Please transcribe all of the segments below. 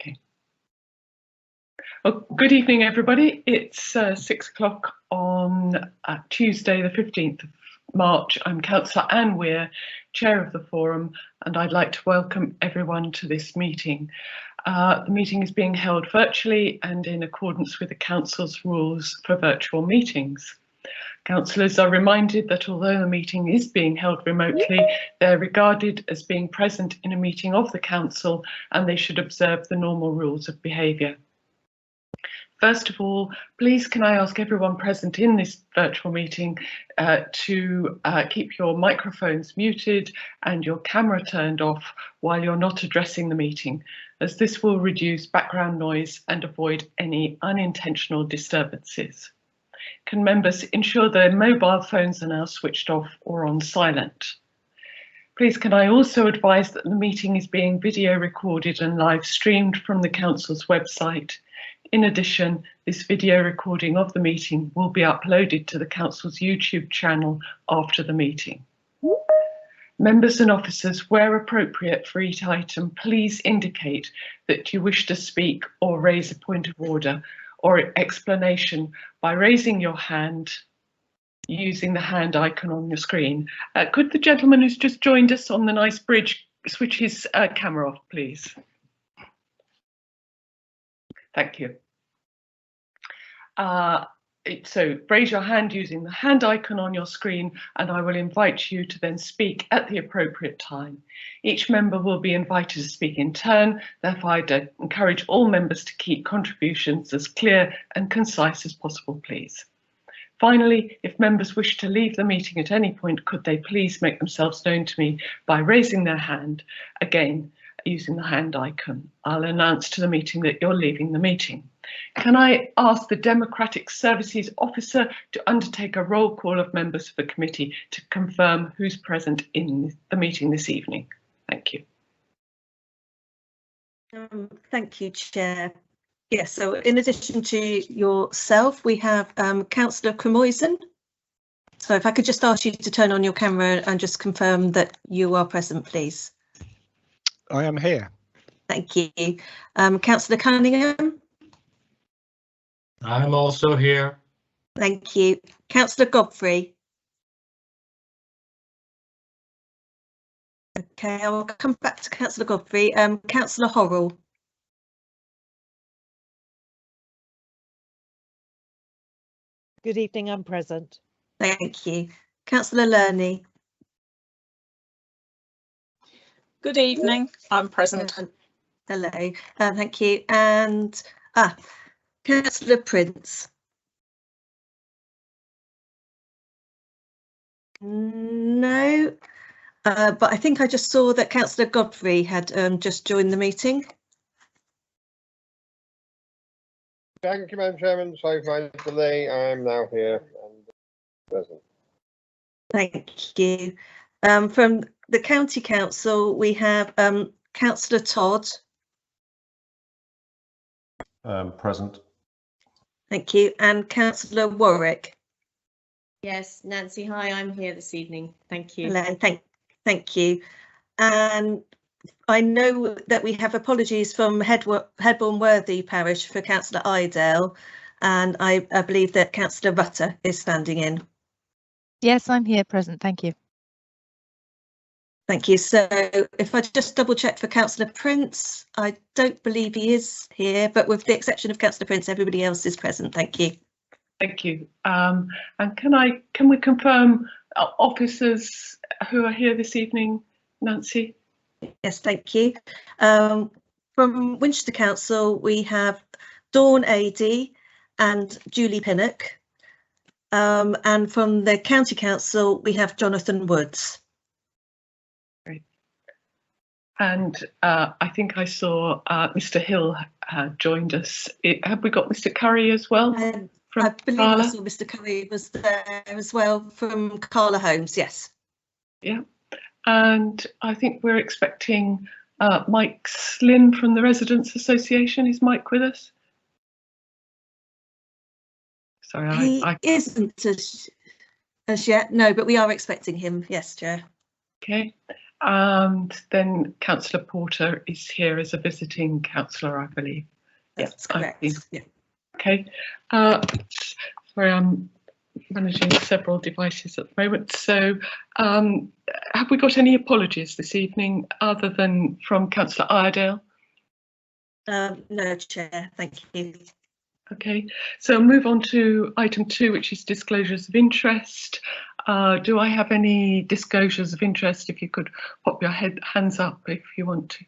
Okay. Well, good evening, everybody. It's 6 o'clock on Tuesday, the 15th of March. I'm Councillor Anne Weir, Chair of the Forum, and I'd like to welcome everyone to this meeting. The meeting is being held virtually and in accordance with the Council's rules for virtual meetings. Councillors are reminded that although the meeting is being held remotely, they're regarded as being present in a meeting of the Council and they should observe the normal rules of behaviour. First of all, please can I ask everyone present in this virtual meeting to keep your microphones muted and your camera turned off while you're not addressing the meeting, as this will reduce background noise and avoid any unintentional disturbances. Can members ensure their mobile phones are now switched off or on silent? Please can I also advise that the meeting is being video recorded and live streamed from the Council's website. In addition, this video recording of the meeting will be uploaded to the Council's YouTube channel after the meeting. Members and officers, where appropriate for each item, please indicate that you wish to speak or raise a point of order or explanation by raising your hand using the hand icon on your screen. Could the gentleman who's just joined us on the nice bridge switch his camera off, please? Thank you. So raise your hand using the hand icon on your screen and I will invite you to then speak at the appropriate time. Each member will be invited to speak in turn, therefore I encourage all members to keep contributions as clear and concise as possible, please. Finally, if members wish to leave the meeting at any point, could they please make themselves known to me by raising their hand, again, using the hand icon. I'll announce to the meeting that you're leaving the meeting. Can I ask the Democratic Services Officer to undertake a roll call of members of the committee to confirm who's present in the meeting this evening? Thank you. Thank you, Chair. Yes, so in addition to yourself, we have Councillor Cremoisen. So if I could just ask you to turn on your camera and just confirm that you are present, please. I am here. Thank you. Councillor Cunningham. I'm also here. Thank you. Councillor Godfrey. Okay, I will come back to Councillor Godfrey. Councillor Horrell. Good evening, I'm present. Thank you. Councillor Lerney. Good evening, I'm present. Hello, thank you. And Councillor Prince. No, but I think I just saw that Councillor Godfrey had just joined the meeting. Thank you, Madam Chairman. Sorry for my delay. I'm now here and present. Thank you. From the County Council, we have Councillor Todd. Present. Thank you. And Councillor Warwick. Yes, Nancy, hi, I'm here this evening. Thank you. Hello, thank you. And I know that we have apologies from Headbourne Worthy Parish for Councillor Idale, and I believe that Councillor Rutter is standing in. Yes, I'm here present, thank you. Thank you. So if I just double check for Councillor Prince, I don't believe he is here, but with the exception of Councillor Prince, everybody else is present. Thank you. Thank you. And can we confirm officers who are here this evening, Nancy? Yes, thank you. From Winchester Council, we have Dawn Adey and Julie Pinnock. And from the County Council, we have Jonathan Woods. Great. And I think I saw Mr. Hill joined us. Have we got Mr. Curry as well? I believe I saw Mr. Curry was there as well from Carla Holmes, yes. Yeah, and I think we're expecting Mike Slynn from the Residents Association. Is Mike with us? Sorry, he isn't as yet, no, but we are expecting him, yes, Chair. Okay, And then Councillor Porter is here as a visiting councillor, I believe. That's I've correct. been- Yeah. Okay. Sorry, I'm managing several devices at the moment. So have we got any apologies this evening other than from Councillor Iredale? No, Chair, thank you. Okay, so I'll move on to item 2, which is disclosures of interest. Do I have any disclosures of interest? If you could pop your hands up if you want to.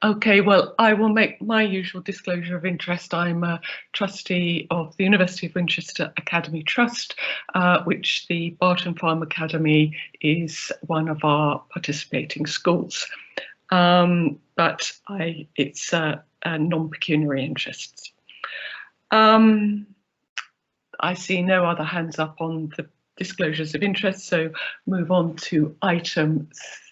Okay, well, I will make my usual disclosure of interest. I'm a trustee of the University of Winchester Academy Trust, which the Barton Farm Academy is one of our participating schools. But it's a non-pecuniary interest. I see no other hands up on the disclosures of interest, so move on to item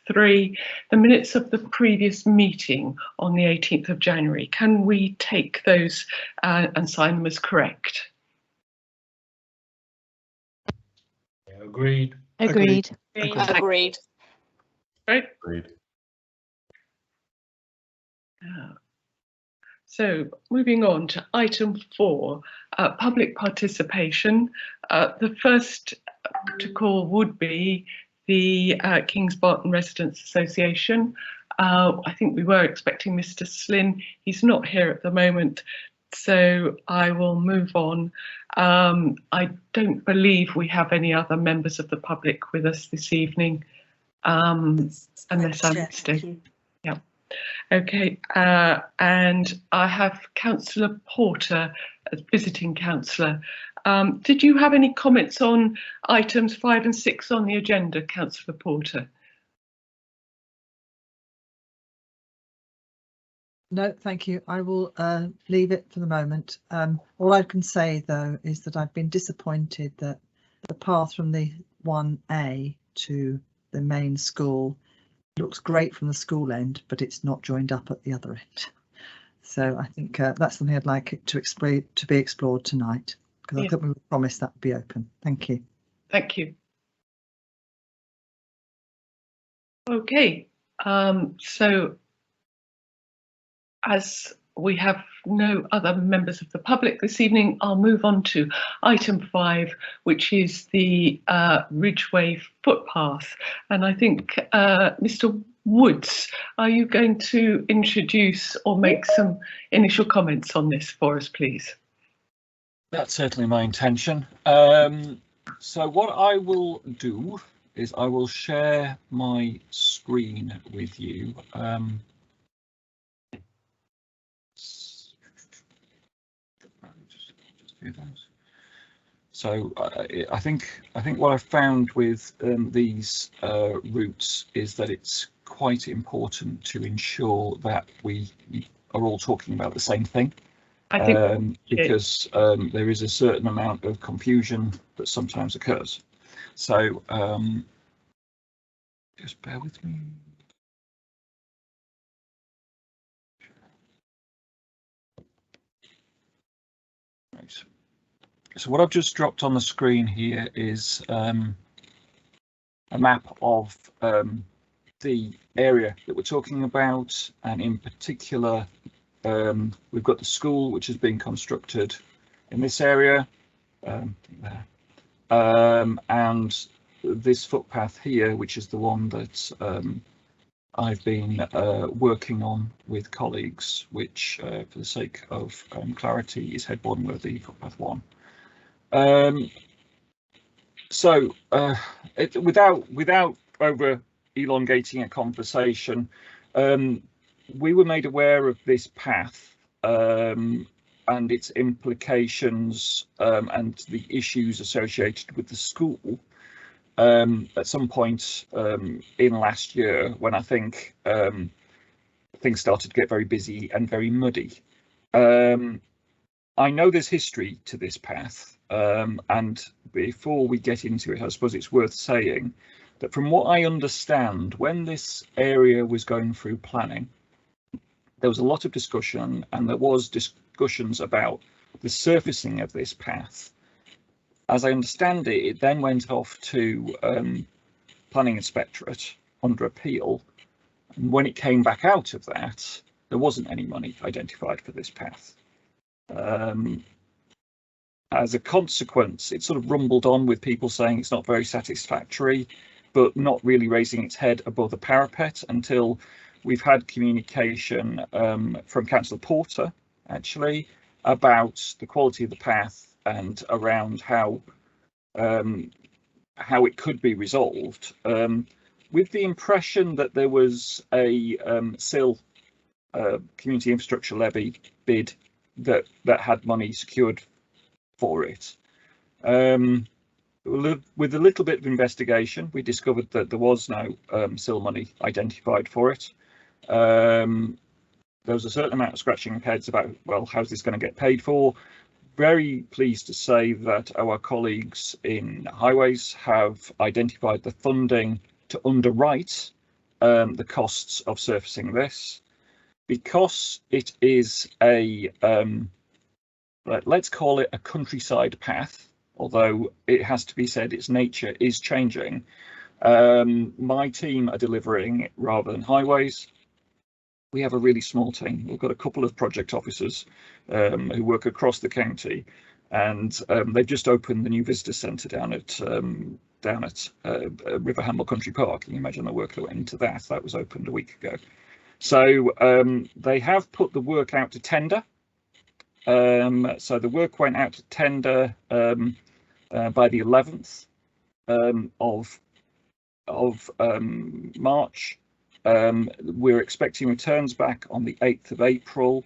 3, the minutes of the previous meeting on the 18th of January. Can we take those and sign them as correct? Agreed. Agreed. Agreed. Right. Agreed. So moving on to item 4, public participation. The first to call would be the Kings Barton Residents Association. I think we were expecting Mr. Slynn. He's not here at the moment, so I will move on. I don't believe we have any other members of the public with us this evening, unless I'm mistaken. Yeah. Okay, and I have Councillor Porter as visiting councillor. Did you have any comments on items 5 and 6 on the agenda, Councillor Porter? No, thank you. I will leave it for the moment. All I can say, though, is that I've been disappointed that the path from the 1A to the main school looks great from the school end, but it's not joined up at the other end. So I think that's something I'd like it to be explored tonight, because I thought we were promised that would be open. Thank you. Thank you. Okay, so as we have no other members of the public this evening, I'll move on to item 5, which is the Ridgeway footpath. And I think Mr. Woods, are you going to introduce or make some initial comments on this for us, please? That's certainly my intention. So what I will do is I will share my screen with you. So I think what I've found with these routes is that it's quite important to ensure that we are all talking about the same thing. I think because there is a certain amount of confusion that sometimes occurs. So just bear with me. Right. So what I've just dropped on the screen here is a map of the area that we're talking about, and in particular we've got the school which is being constructed in this area, and this footpath here, which is the one that I've been working on with colleagues, which for the sake of clarity is Head Bournemouth footpath 1. So without over elongating a conversation, we were made aware of this path and its implications and the issues associated with the school at some point in last year, when I think things started to get very busy and very muddy. I know there's history to this path, and before we get into it, I suppose it's worth saying that from what I understand, when this area was going through planning, there was a lot of discussion, and there was discussions about the surfacing of this path. As I understand it, it then went off to Planning Inspectorate, under appeal. And when it came back out of that, there wasn't any money identified for this path. As a consequence, it sort of rumbled on with people saying it's not very satisfactory, but not really raising its head above the parapet until we've had communication from Councillor Porter, actually, about the quality of the path and around how it could be resolved, with the impression that there was a SIL community infrastructure levy bid that had money secured for it. With a little bit of investigation, we discovered that there was no SIL money identified for it. There was a certain amount of scratching of heads about, well, how's this going to get paid for? Very pleased to say that our colleagues in Highways have identified the funding to underwrite the costs of surfacing this, because it is a let's call it a countryside path, although it has to be said its nature is changing. My team are delivering rather than Highways. We have a really small team. We've got a couple of project officers who work across the county, and they've just opened the new visitor centre down at River Hamble Country Park. Can you imagine the work that went into that? That was opened a week ago. So they have put the work out to tender. So the work went out to tender by the 11th of March. We're expecting returns back on the 8th of April,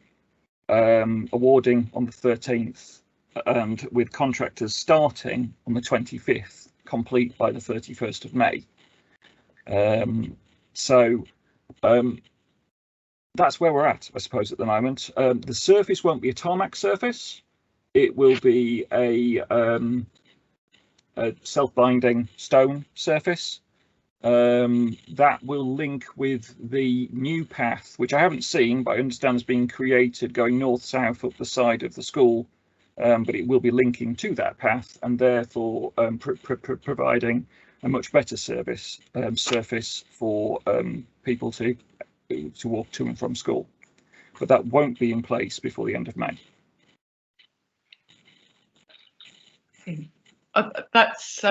awarding on the 13th, and with contractors starting on the 25th, complete by the 31st of May. That's where we're at, I suppose, at the moment. The surface won't be a tarmac surface. It will be a self-binding stone surface. That will link with the new path, which I haven't seen, but I understand is being created going north-south up the side of the school. But it will be linking to that path, and therefore providing a much better surface for people to walk to and from school. But that won't be in place before the end of May. That's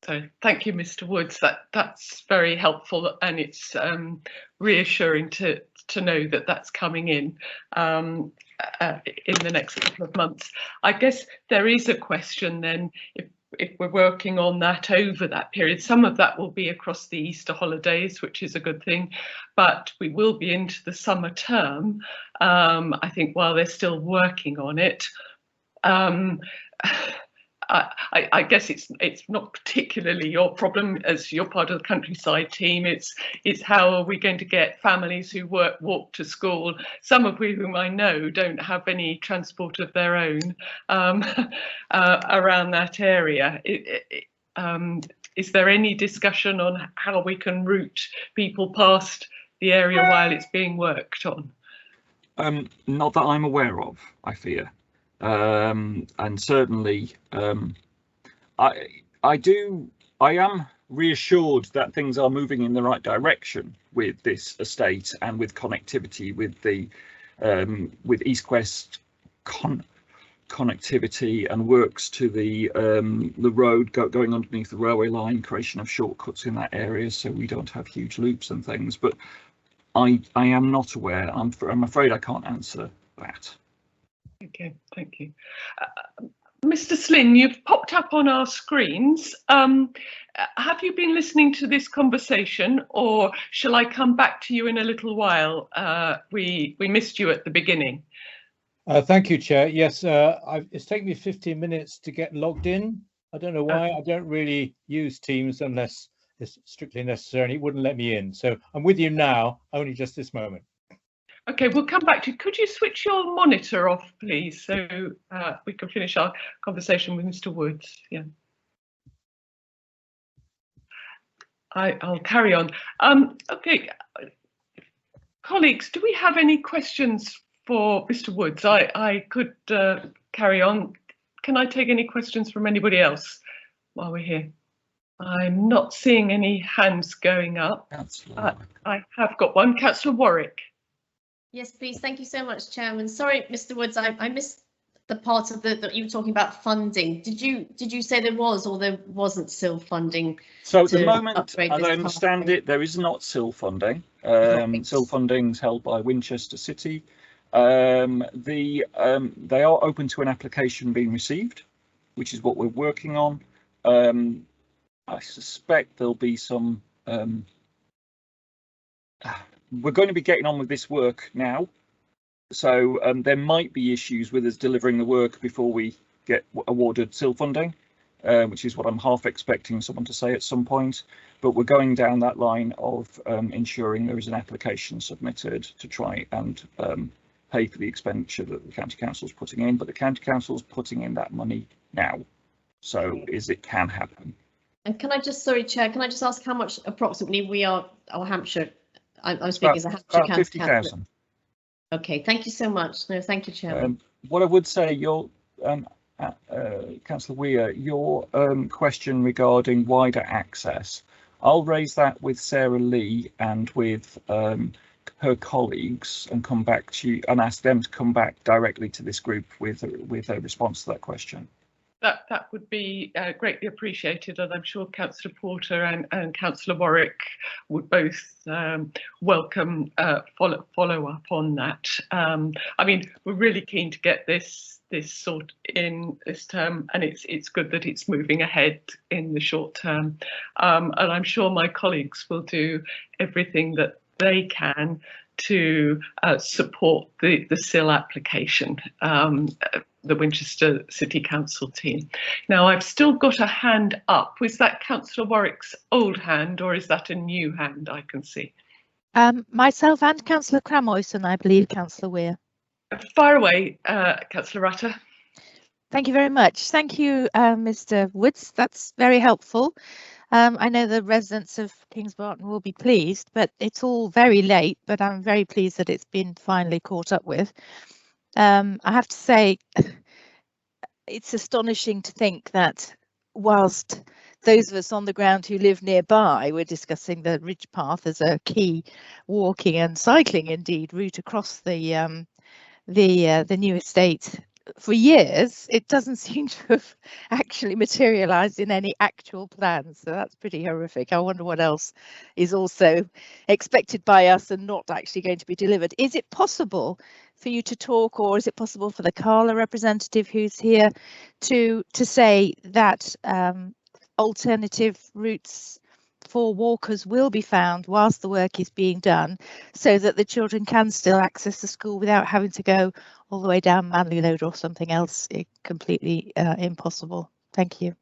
so thank you, Mr. Woods. That's very helpful, and it's reassuring to know that that's coming in the next couple of months. I guess there is a question then, if we're working on that over that period. Some of that will be across the Easter holidays, which is a good thing, but we will be into the summer term, I think, while they're still working on it. I guess it's not particularly your problem as you're part of the countryside team. It's how are we going to get families who walk to school, some of whom I know don't have any transport of their own, around that area. Is there any discussion on how we can route people past the area while it's being worked on? Not that I'm aware of, I fear. And certainly I am reassured that things are moving in the right direction with this estate and with connectivity with the with east-west connectivity and works to the road going underneath the railway line, creation of shortcuts in that area so we don't have huge loops and things. But I am not aware. I'm afraid I can't answer that. Okay, thank you. Mr. Slynn, you've popped up on our screens. Have you been listening to this conversation, or shall I come back to you in a little while? We missed you at the beginning. Thank you, Chair. Yes, it's taken me 15 minutes to get logged in. I don't know why. I don't really use Teams unless it's strictly necessary, and it wouldn't let me in. So I'm with you now, only just this moment. Okay, we'll come back to you. Could you switch your monitor off, please, so we can finish our conversation with Mr. Woods? Yeah. I'll carry on. Okay, colleagues, do we have any questions for Mr. Woods? I could carry on. Can I take any questions from anybody else while we're here? I'm not seeing any hands going up. I have got one. Councillor Warwick. Yes, please. Thank you so much, Chairman. Sorry, Mr. Woods, I missed the part of that you were talking about funding. Did you say there was or there wasn't still funding? So at the moment, as I understand it, there is not SIL funding. SIL funding is held by Winchester City. They are open to an application being received, which is what we're working on. I suspect there'll be some. We're going to be getting on with this work now, so there might be issues with us delivering the work before we get awarded SIL funding, which is what I'm half expecting someone to say at some point. But we're going down that line of ensuring there is an application submitted to try and pay for the expenditure that the County Council is putting in. But the County Council is putting in that money now, so it can happen. And can I just, sorry, Chair, can I just ask how much approximately we are, or Hampshire? I'm speaking as a Hampshire about County 50,000. Okay, thank you so much. No, thank you, Chairman. What I would say, Councillor Weir, your question regarding wider access, I'll raise that with Sarah Lee and with her colleagues and come back to you and ask them to come back directly to this group with a response to that question. That would be greatly appreciated, and I'm sure Councillor Porter and Councillor Warwick would both welcome follow up on that. I mean, we're really keen to get this sort in this term, and it's good that it's moving ahead in the short term. And I'm sure my colleagues will do everything that they can to support the SIL application, the Winchester City Council team. Now, I've still got a hand up. Was that Councillor Warwick's old hand, or is that a new hand I can see? Myself and Councillor Cramoyson, I believe, Councillor Weir. Fire away, Councillor Rutter. Thank you very much. Thank you, Mr. Woods. That's very helpful. I know the residents of Kings Barton will be pleased, but it's all very late, but I'm very pleased that it's been finally caught up with. I have to say, it's astonishing to think that whilst those of us on the ground who live nearby, we're discussing the Ridge Path as a key walking and cycling, indeed, route across the new estate for years, it doesn't seem to have actually materialised in any actual plans. So that's pretty horrific. I wonder what else is also expected by us and not actually going to be delivered. Is it possible for you to talk, or is it possible for the Carla representative who's here to say that alternative routes for walkers will be found whilst the work is being done, so that the children can still access the school without having to go all the way down Manley Road or something else completely impossible? Thank you.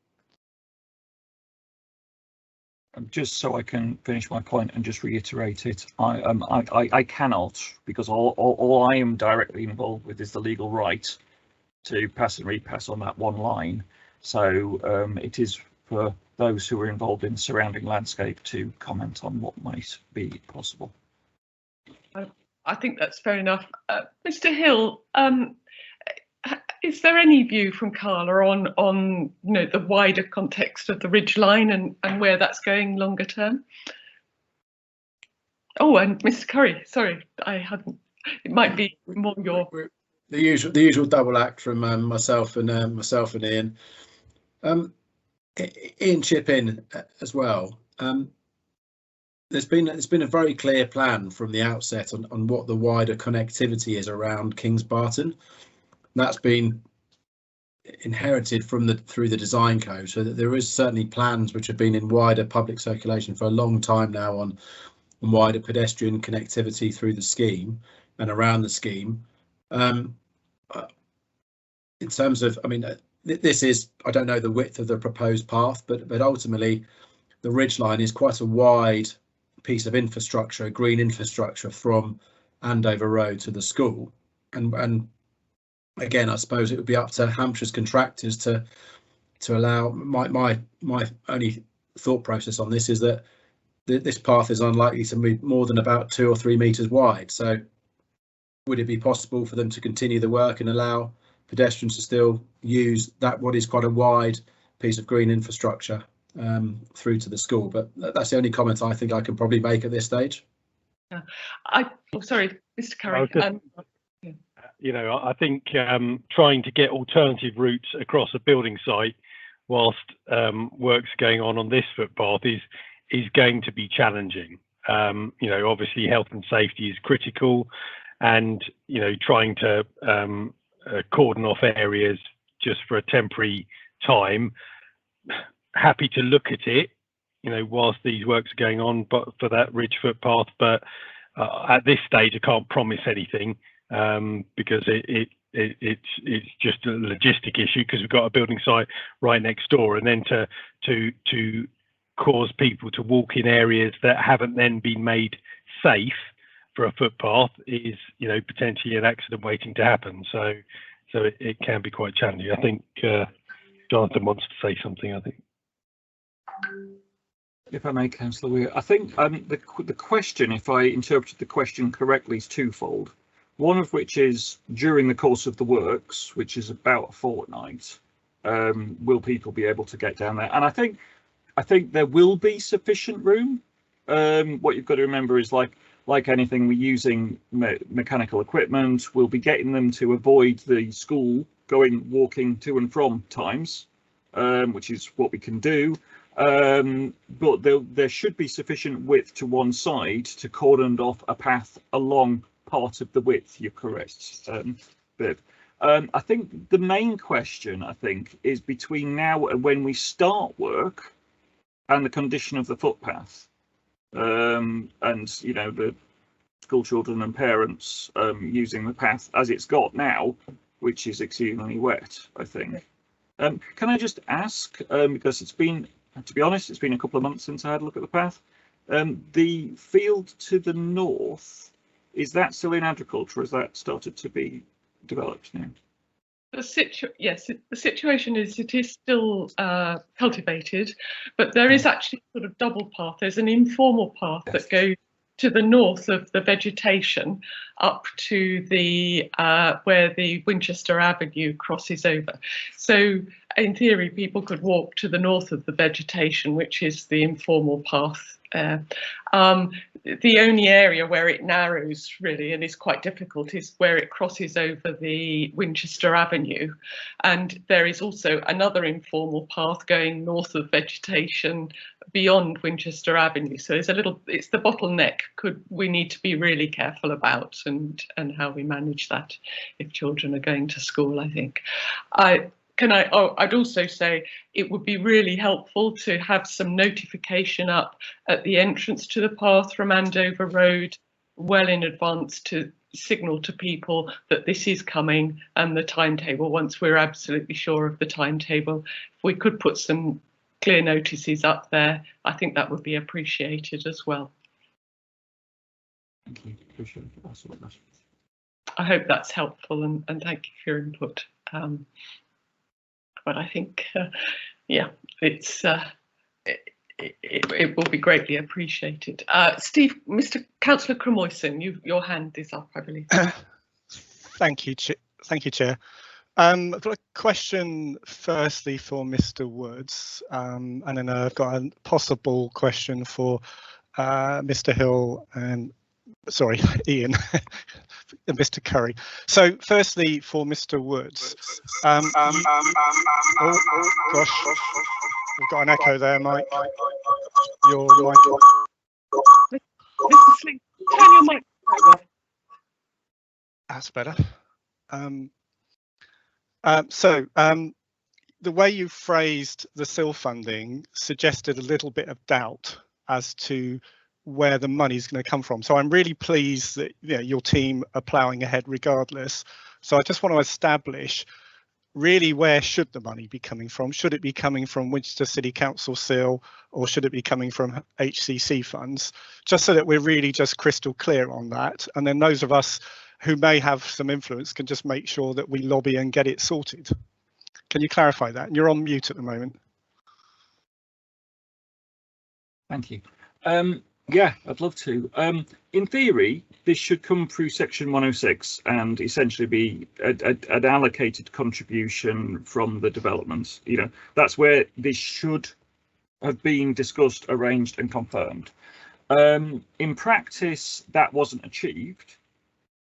Just so I can finish my point and just reiterate it, I cannot, because all I am directly involved with is the legal right to pass and repass on that one line. So it is for those who are involved in the surrounding landscape to comment on what might be possible. I think that's fair enough. Mr. Hill, is there any view from Carla on the wider context of the Ridge Line and where that's going longer term? Oh, and Mr. Curry, sorry, I hadn't. It might be more your the usual double act from myself and Ian. Ian chip in as well. There's been a very clear plan from the outset on what the wider connectivity is around Kings Barton. That's been inherited through the design code, so that there is certainly plans which have been in wider public circulation for a long time now on wider pedestrian connectivity through the scheme and around the scheme. In terms of, I mean, this is, I don't know the width of the proposed path, but ultimately the Ridge Line is quite a wide piece of infrastructure, green infrastructure from Andover Road to the school, and again, I suppose it would be up to Hampshire's contractors to allow. My only thought process on this is that this path is unlikely to be more than about 2 or 3 meters wide. So would it be possible for them to continue the work and allow pedestrians to still use that, what is quite a wide piece of green infrastructure, through to the school. But that's the only comment I think I can probably make at this stage. Sorry, Mr. Curry. I think trying to get alternative routes across a building site whilst work's going on this footpath is going to be challenging. Obviously health and safety is critical, and trying to cordon off areas just for a temporary time. Happy to look at it, whilst these works are going on, but for that ridge footpath. But at this stage, I can't promise anything because it's just a logistic issue, because we've got a building site right next door, and then to cause people to walk in areas that haven't then been made safe for a footpath is, potentially an accident waiting to happen. So it can be quite challenging. I think Jonathan wants to say something. I think. If I may, Councillor Weir, I think the question, if I interpreted the question correctly, is twofold. One of which is during the course of the works, which is about a fortnight, will people be able to get down there? And I think there will be sufficient room. What you've got to remember is like anything, we're using mechanical equipment. We'll be getting them to avoid the school walking to and from times, which is what we can do. But there should be sufficient width to one side to cordon off a path along part of the width. You're correct, Viv. I think the main question, is between now and when we start work and the condition of the footpath, and the school children and parents using the path as it's got now, which is exceedingly wet, I think. Can I just ask, because it's been, to be honest, it's been a couple of months since I had a look at the path. The field to the north, is that still in agriculture? Has that started to be developed now? Yes, the situation is it is still cultivated, but there is actually sort of double path. There's an informal path that goes to the north of the vegetation up to the where the Winchester Avenue crosses over. So in theory, people could walk to the north of the vegetation, which is the informal path. The only area where it narrows really and is quite difficult is where it crosses over the Winchester Avenue, and there is also another informal path going north of vegetation beyond Winchester Avenue. So it's the bottleneck we need to be really careful about, and how we manage that if children are going to school, I think. I'd also say it would be really helpful to have some notification up at the entrance to the path from Andover Road well in advance to signal to people that this is coming and the timetable. Once we're absolutely sure of the timetable, if we could put some clear notices up there, I think that would be appreciated as well. Thank you. Appreciate it. I hope that's helpful, and thank you for your input. But I think, it will be greatly appreciated. Steve, Councillor Cremoyson, your hand is up, I believe. Thank you, Chair. I've got a question firstly for Mr. Woods, and then I've got a possible question for Mr. Hill and, sorry, Ian. And Mr. Curry. So firstly for Mr. Woods, oh gosh, we've got an echo there, Mike. Your mic. Mr. Sling, turn your mic over. That's better. The way you phrased the SIL funding suggested a little bit of doubt as to where the money's going to come from. So I'm really pleased that your team are ploughing ahead regardless. So I just want to establish really where should the money be coming from? Should it be coming from Winchester City Council SIL, or should it be coming from HCC funds? Just so that we're really just crystal clear on that. And then those of us who may have some influence can just make sure that we lobby and get it sorted. Can you clarify that? And you're on mute at the moment. Thank you. Yeah, I'd love to. In theory, this should come through Section 106 and essentially be an allocated contribution from the development. That's where this should have been discussed, arranged and confirmed. In practice, that wasn't achieved.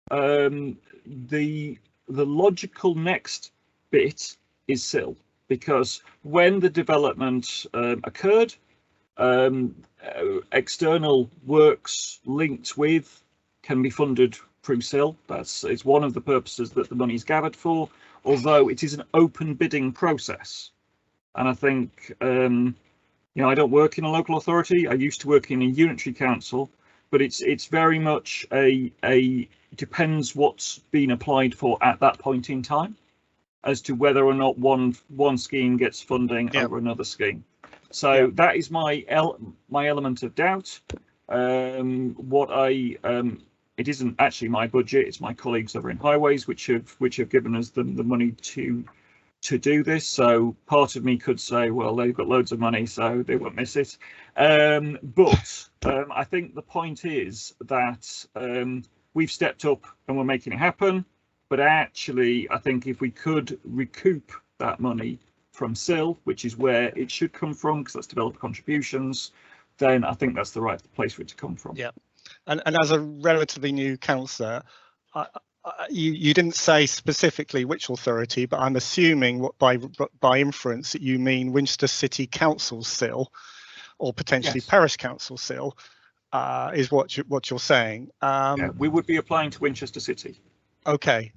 The logical next bit is SIL, because when the development occurred, external works linked with can be funded through SIL. It's one of the purposes that the money is gathered for, although it is an open bidding process. And I think, I don't work in a local authority. I used to work in a unitary council, but it's very much depends what's been applied for at that point in time as to whether or not one scheme gets funding over another scheme. So that is my element of doubt. It isn't actually my budget; it's my colleagues over in Highways which have given us the money to do this. So part of me could say, well, they've got loads of money, so they won't miss it. But I think the point is that we've stepped up and we're making it happen. But actually, I think if we could recoup that money from SIL, which is where it should come from, because that's developer contributions, then I think that's the right place for it to come from. Yeah, and as a relatively new councillor, you didn't say specifically which authority, but I'm assuming by inference that you mean Winchester City Council SIL, or potentially Parish Council SIL, is what you're saying. Yeah, we would be applying to Winchester City. Okay.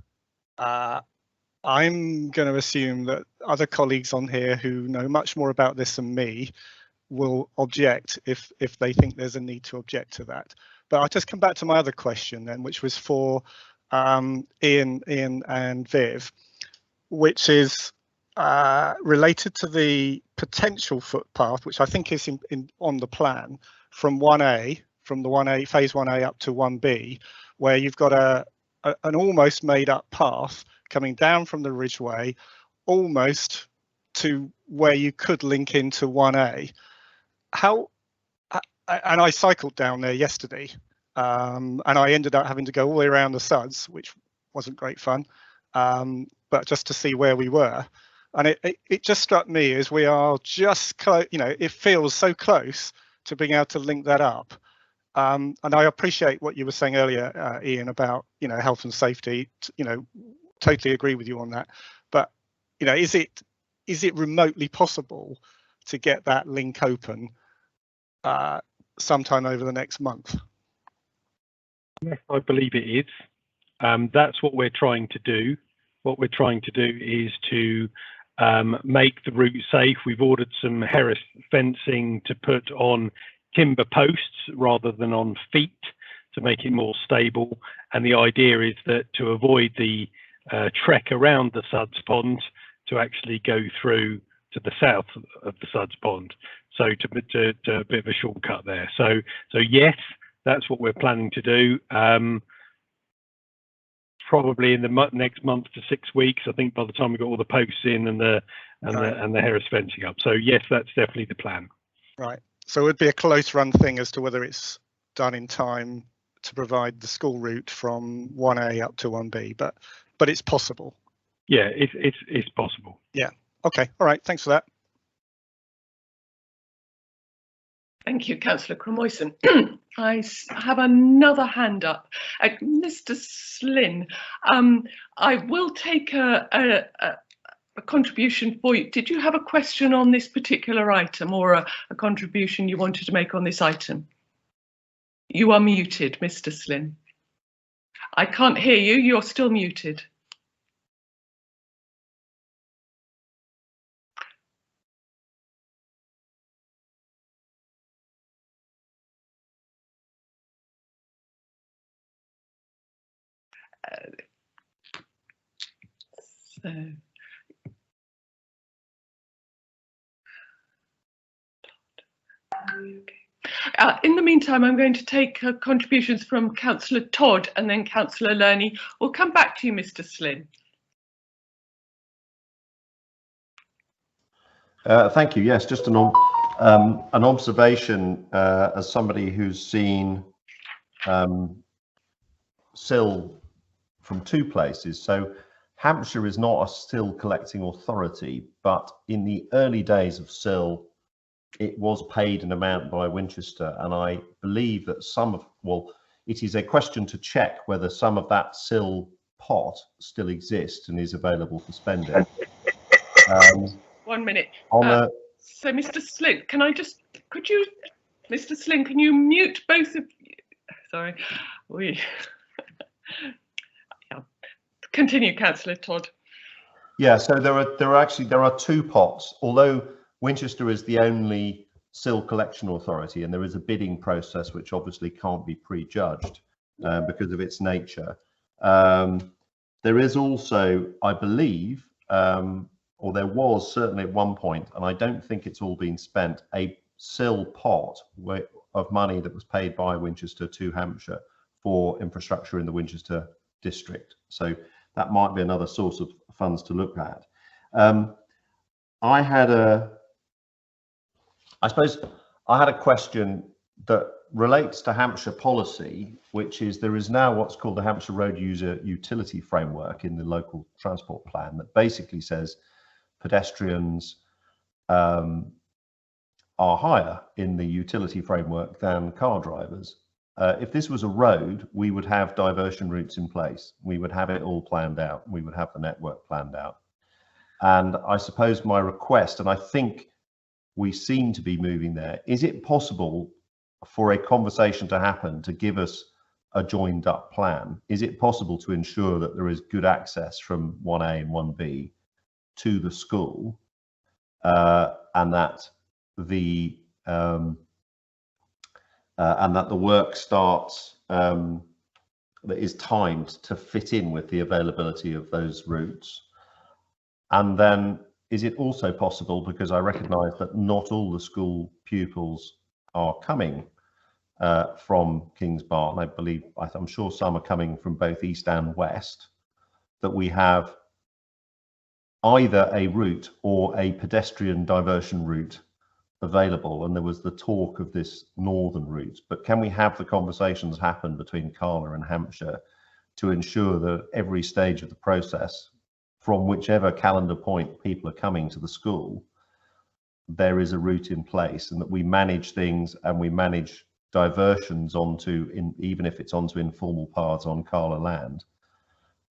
I'm going to assume that other colleagues on here who know much more about this than me will object if they think there's a need to object to that. But I'll just come back to my other question then, which was for Ian and Viv, which is related to the potential footpath, which I think is on the plan from 1A, from the 1A phase 1A up to 1B, where you've got an almost made up path coming down from the Ridgeway almost to where you could link into 1A. And I cycled down there yesterday, and I ended up having to go all the way around the Suds, which wasn't great fun, but just to see where we were. And it just struck me as we are just close, it feels so close to being able to link that up. And I appreciate what you were saying earlier, Ian, about health and safety. Totally agree with you on that. But is it remotely possible to get that link open sometime over the next month? Yes, I believe it is. That's what we're trying to do. What we're trying to do is to make the route safe. We've ordered some Harris fencing to put on timber posts rather than on feet to make it more stable. And the idea is that to avoid the trek around the Suds Pond, to actually go through to the south of the Suds Pond. So to a bit of a shortcut there. So yes, that's what we're planning to do. Probably in the next month to 6 weeks. I think by the time we got all the posts in and the Harris fencing up. So yes, that's definitely the plan. Right. So it would be a close run thing as to whether it's done in time to provide the school route from 1A up to 1B, but it's possible. Yeah, it's possible. Yeah. Okay. All right. Thanks for that. Thank you, Councillor Cromoyson. I have another hand up. Mr. Slynn, I will take a contribution for you. Did you have a question on this particular item or a contribution you wanted to make on this item? You are muted, Mr. Slynn. I can't hear you. You're still muted. In the meantime, I'm going to take contributions from Councillor Todd and then Councillor Lerney. We'll come back to you, Mr. Slynn. Thank you. Yes, just an observation as somebody who's seen SIL from two places. So Hampshire is not a SIL collecting authority, but in the early days of SIL, it was paid an amount by Winchester, and I believe that some of, well, it is a question to check whether some of that SIL pot still exists and is available for spending. 1 minute. So Mr. Slint, Mr. Slint, can you mute both of you? Sorry, yeah. Continue, Councillor Todd. Yeah, so there are two pots, although Winchester is the only SIL collection authority, and there is a bidding process which obviously can't be prejudged because of its nature. There is also, I believe, or there was certainly at one point, and I don't think it's all been spent, a SIL pot of money that was paid by Winchester to Hampshire for infrastructure in the Winchester district. So that might be another source of funds to look at. I had a question that relates to Hampshire policy, which is there is now what's called the Hampshire Road User Utility Framework in the local transport plan that basically says pedestrians are higher in the utility framework than car drivers. If this was a road, we would have diversion routes in place. We would have it all planned out. We would have the network planned out. And I suppose my request, and I think we seem to be moving there, is it possible for a conversation to happen to give us a joined up plan? Is it possible to ensure that there is good access from 1A and 1B to the school, and that the work starts, that is timed to fit in with the availability of those routes? And then is it also possible, because I recognise that not all the school pupils are coming from Kings Barton, I'm sure some are coming from both east and west, that we have either a route or a pedestrian diversion route available? And there was the talk of this northern route, but can we have the conversations happen between Carla and Hampshire to ensure that every stage of the process, from whichever calendar point people are coming to the school, there is a route in place, and that we manage things and we manage diversions onto, even if it's onto informal paths on Carla land,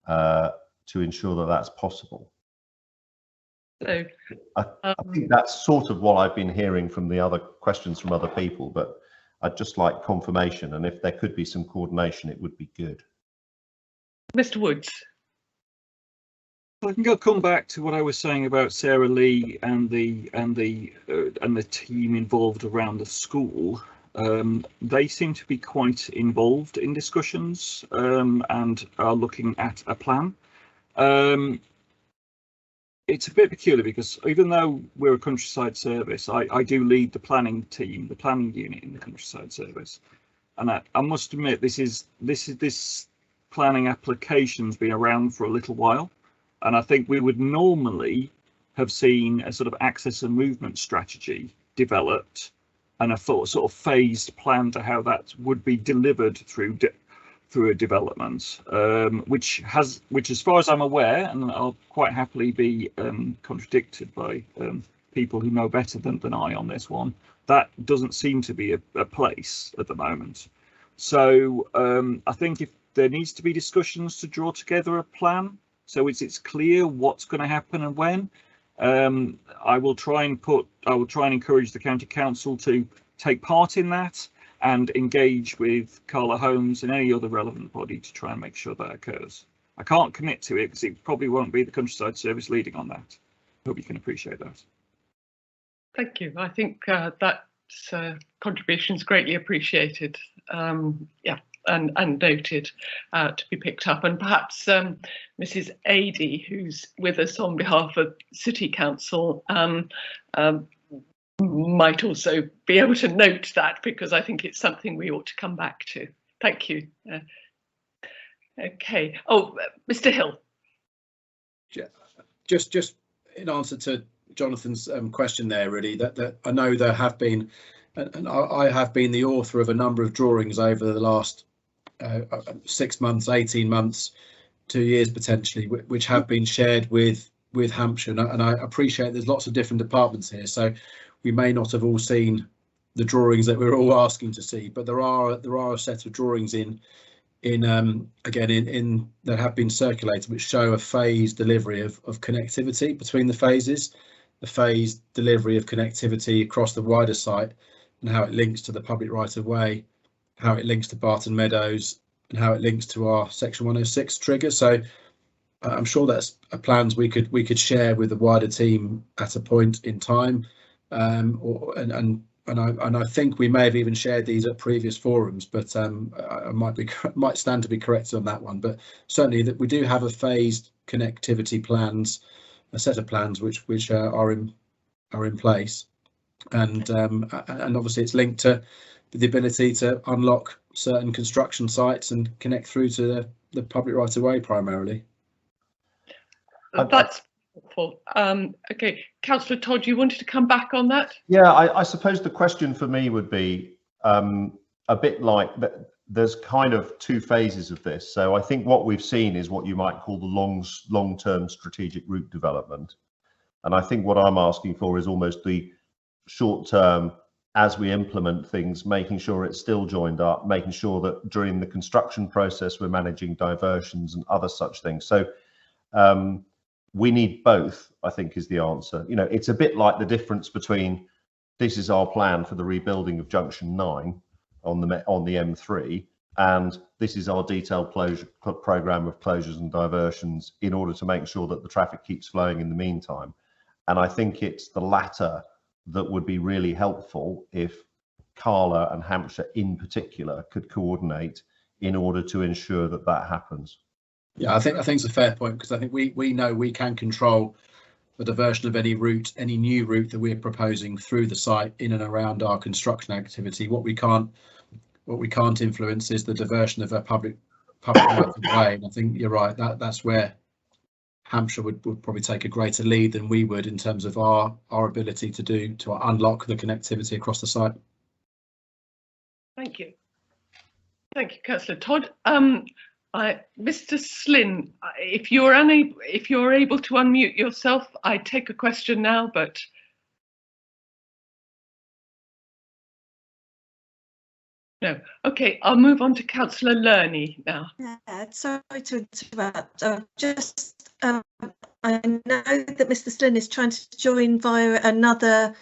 to ensure that that's possible? So I think that's sort of what I've been hearing from the other questions from other people, but I'd just like confirmation, and if there could be some coordination, it would be good. Mr. Woods. I think I'll come back to what I was saying about Sarah Lee and the team involved around the school. They seem to be quite involved in discussions and are looking at a plan. It's a bit peculiar because even though we're a countryside service, I do lead the planning team, the planning unit in the countryside service, and I must admit this planning application's been around for a little while. And I think we would normally have seen a sort of access and movement strategy developed and a sort of phased plan to how that would be delivered through a development, which as far as I'm aware, and I'll quite happily be contradicted by people who know better than I on this one, that doesn't seem to be a place at the moment. So I think if there needs to be discussions to draw together a plan, so it's clear what's going to happen and when. I will try and encourage the county council to take part in that and engage with Carla Holmes and any other relevant body to try and make sure that occurs. I can't commit to it because it probably won't be the countryside service leading on that. Hope you can appreciate that. Thank you. I think that contribution is greatly appreciated. Yeah. And noted to be picked up, and perhaps Mrs. Adey, who's with us on behalf of City Council, might also be able to note that, because I think it's something we ought to come back to. Thank you. Okay. Oh, Mr. Hill. Just in answer to Jonathan's question there, really, that I know there have been, and I have been the author of a number of drawings over the last 6 months, 18 months, 2 years potentially, which have been shared with Hampshire, and I appreciate there's lots of different departments here, so may not have all seen the drawings that we're all asking to see, but there are a set of drawings in that have been circulated which show a phased delivery of connectivity between the phases, the phased delivery of connectivity across the wider site, and how it links to the public right of way, how it links to Barton Meadows, and how it links to our Section 106 trigger. So I'm sure that's plans we could share with the wider team at a point in time, and I think we may have even shared these at previous forums, but I might stand to be corrected on that one. But certainly that we do have a phased connectivity plans, a set of plans which are in place, and obviously it's linked to the ability to unlock certain construction sites and connect through to the public right of way primarily. That's helpful. Okay, Councillor Todd, you wanted to come back on that? Yeah, I suppose the question for me would be a bit like there's kind of two phases of this. So I think what we've seen is what you might call the long-term strategic route development. And I think what I'm asking for is almost the short-term, as we implement things, making sure it's still joined up, making sure that during the construction process we're managing diversions and other such things. So we need both, I think, is the answer. You know, it's a bit like the difference between this is our plan for the rebuilding of Junction 9 on the M3, and this is our detailed program of closures and diversions in order to make sure that the traffic keeps flowing in the meantime. And I think it's the latter that would be really helpful if Carla and Hampshire in particular could coordinate in order to ensure that that happens. Yeah, I think it's a fair point, because I think we know we can control the diversion of any new route that we're proposing through the site in and around our construction activity. What we can't influence is the diversion of a public right of way. And I think you're right, that's where Hampshire would probably take a greater lead than we would in terms of our ability to unlock the connectivity across the site. Thank you. Thank you, Councillor Todd. Mr. Slynn, if you're able to unmute yourself, I take a question now, but no. Okay, I'll move on to Councillor Lerney now. Yeah, sorry to interrupt. I know that Mr. Slynn is trying to join via another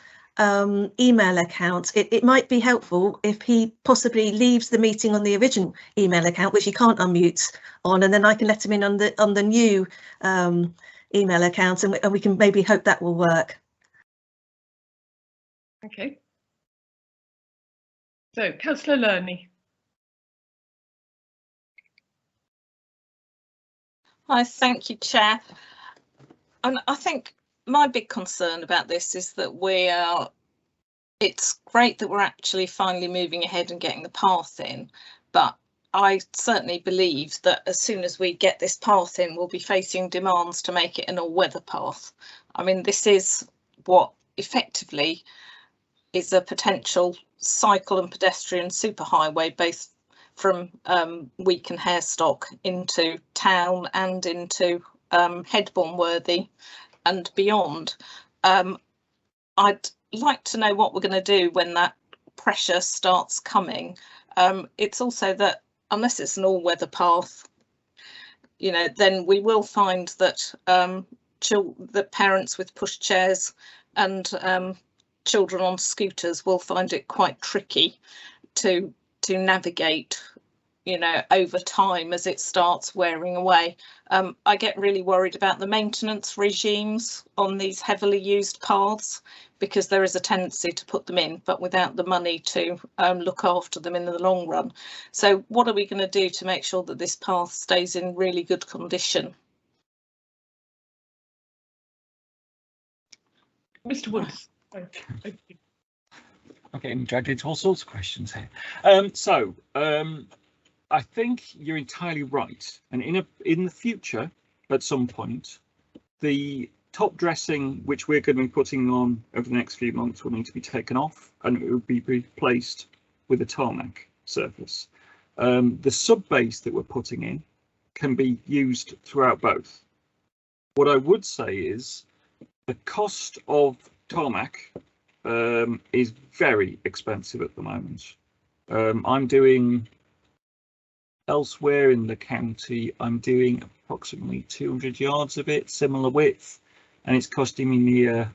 email account. It might be helpful if he possibly leaves the meeting on the original email account, which he can't unmute on, and then I can let him in on the new email account, and we can maybe hope that will work. Okay. So, Councillor Lerney. Hi, thank you, Chair. And I think my big concern about this is that it's great that we're actually finally moving ahead and getting the path in, but I certainly believe that as soon as we get this path in, we'll be facing demands to make it an all-weather path. I mean, this is what effectively is a potential cycle and pedestrian superhighway, both from Week and Hairstock into town and into Headbourne-Worthy and beyond. I'd like to know what we're going to do when that pressure starts coming. It's also that unless it's an all-weather path, you know, then we will find that that parents with pushchairs and children on scooters will find it quite tricky to navigate, you know, over time as it starts wearing away. I get really worried about the maintenance regimes on these heavily used paths, because there is a tendency to put them in, but without the money to look after them in the long run. So what are we going to do to make sure that this path stays in really good condition? Mr. Woods. I'm getting dragged into all sorts of questions here. I think you're entirely right. And in the future, at some point, the top dressing, which we're going to be putting on over the next few months, will need to be taken off, and it will be replaced with a tarmac surface. The sub base that we're putting in can be used throughout both. What I would say is the cost of tarmac is very expensive at the moment. I'm doing elsewhere in the county, I'm doing approximately 200 yards of it, similar width, and it's costing me near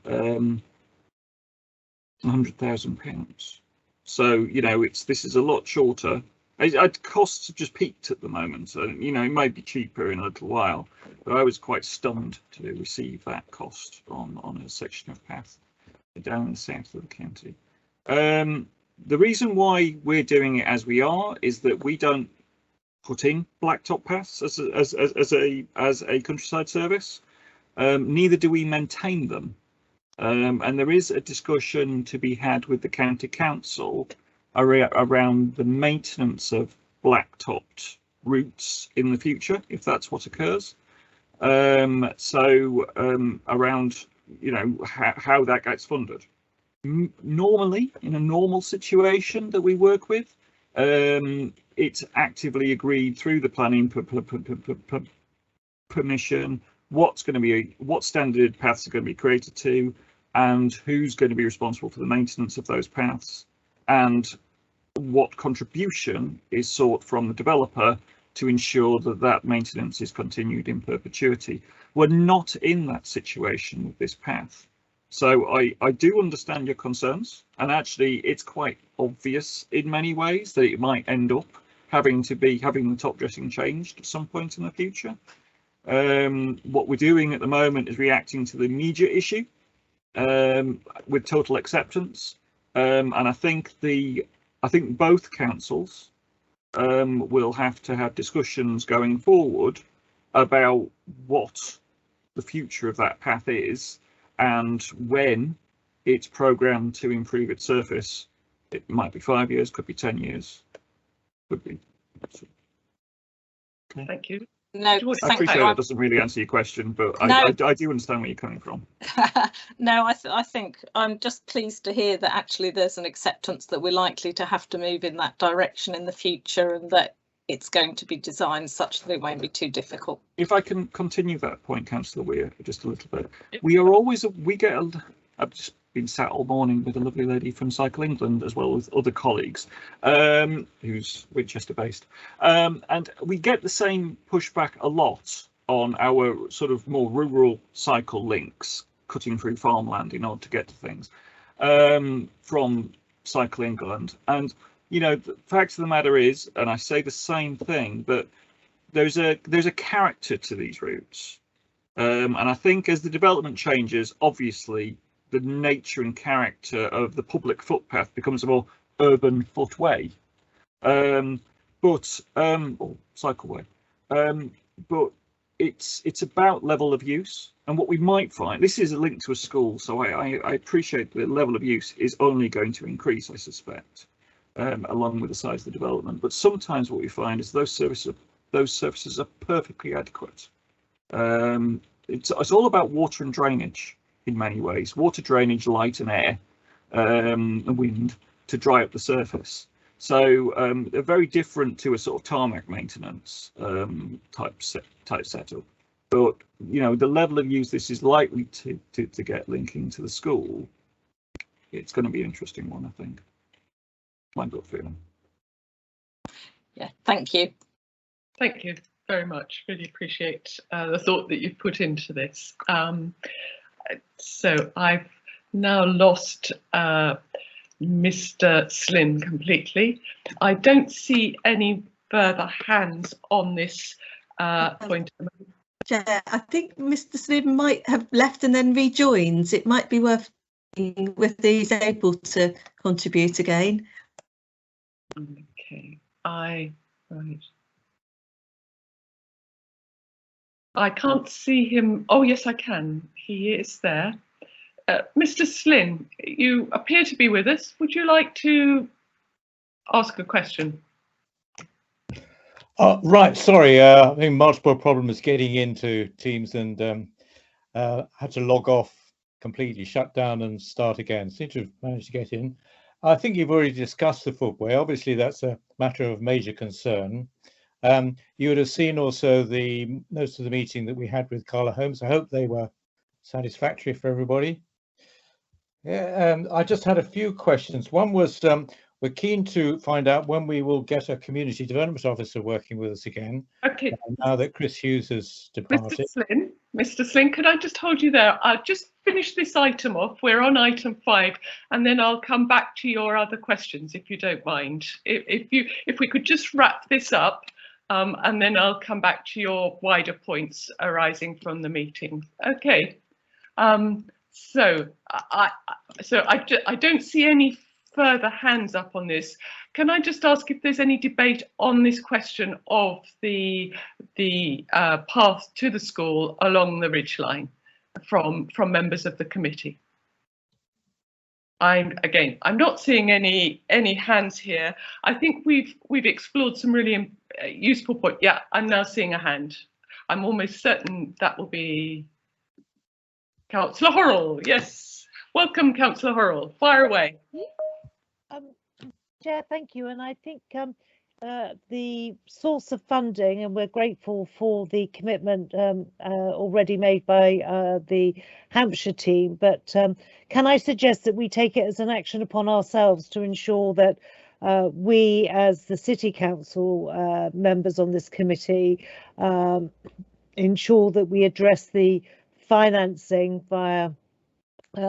£100,000. So, you know, this is a lot shorter. Costs have just peaked at the moment, so, you know, it may be cheaper in a little while, but I was quite stunned to receive that cost on a section of path down in the south of the county. The reason why we're doing it as we are is that we don't put in blacktop paths as a countryside service. Neither do we maintain them. And there is a discussion to be had with the county council around the maintenance of blacktopped routes in the future, if that's what occurs. Around, you know, how that gets funded. Normally, in a normal situation that we work with, it's actively agreed through the planning permission what standard paths are going to be created to, and who's going to be responsible for the maintenance of those paths, and what contribution is sought from the developer to ensure that that maintenance is continued in perpetuity. We're not in that situation with this path. So I do understand your concerns, and actually it's quite obvious in many ways that it might end up having the top dressing changed at some point in the future. What we're doing at the moment is reacting to the immediate issue with total acceptance, and I think both councils will have to have discussions going forward about what the future of that path is, and when it's programmed to improve its surface. It might be 5 years, could be 10 years, could be. Okay. Thank you. No, I appreciate that doesn't really answer your question, but no. I do understand where you're coming from. No, I think I'm just pleased to hear that actually there's an acceptance that we're likely to have to move in that direction in the future, and that it's going to be designed such that it won't be too difficult. If I can continue that point, Councillor Weir, just a little bit. I've just been sat all morning with a lovely lady from Cycle England, as well as other colleagues, who's Winchester based, and we get the same pushback a lot on our sort of more rural cycle links, cutting through farmland in order to get to things, from Cycle England. And you know, the fact of the matter is, and I say the same thing, that there's a character to these routes, and I think as the development changes, obviously the nature and character of the public footpath becomes a more urban footway, or cycleway. But it's about level of use, and what we might find, this is a link to a school, so I appreciate the level of use is only going to increase, I suspect, along with the size of the development. But sometimes what we find is those services are perfectly adequate. It's all about water and drainage in many ways. Water, drainage, light and air, and wind to dry up the surface. So they're very different to a sort of tarmac maintenance type setup. But you know, the level of use this is likely to get linking to the school, it's going to be an interesting one, I think. My gut feeling. Yeah, thank you. Thank you very much. Really appreciate the thought that you've put into this. So I've now lost Mr. Slynn completely. I don't see any further hands on this point. Chair, I think Mr. Slynn might have left and then rejoins. It might be worth whether he's able to contribute again. Okay, right. I can't see him. Oh, yes, I can. He is there. Mr. Slynn, you appear to be with us. Would you like to ask a question? Right, sorry, I think multiple problems getting into Teams and had to log off completely, shut down and start again. Seem to have managed to get in. I think you've already discussed the footway. Obviously, that's a matter of major concern. You would have seen also the notes of the meeting that we had with Carla Holmes. I hope they were satisfactory for everybody. Yeah, I just had a few questions. One was we're keen to find out when we will get a community development officer working with us again. Okay. Now that Chris Hughes has departed. Mr. Slynn, could I just hold you there? I'll just finish this item off. We're on item 5, and then I'll come back to your other questions if you don't mind. If we could just wrap this up, and then I'll come back to your wider points arising from the meeting. Okay. So I don't see any further hands up on this. Can I just ask if there's any debate on this question of the path to the school along the ridgeline from members of the committee? I'm not seeing any hands here. I think we've explored some really useful points. Yeah, I'm now seeing a hand. I'm almost certain that will be Councillor Horrell. Yes, welcome, Councillor Horrell. Fire away. Chair, thank you. And I think the source of funding, and we're grateful for the commitment already made by the Hampshire team, but can I suggest that we take it as an action upon ourselves to ensure that we, as the City Council members on this committee, ensure that we address the financing via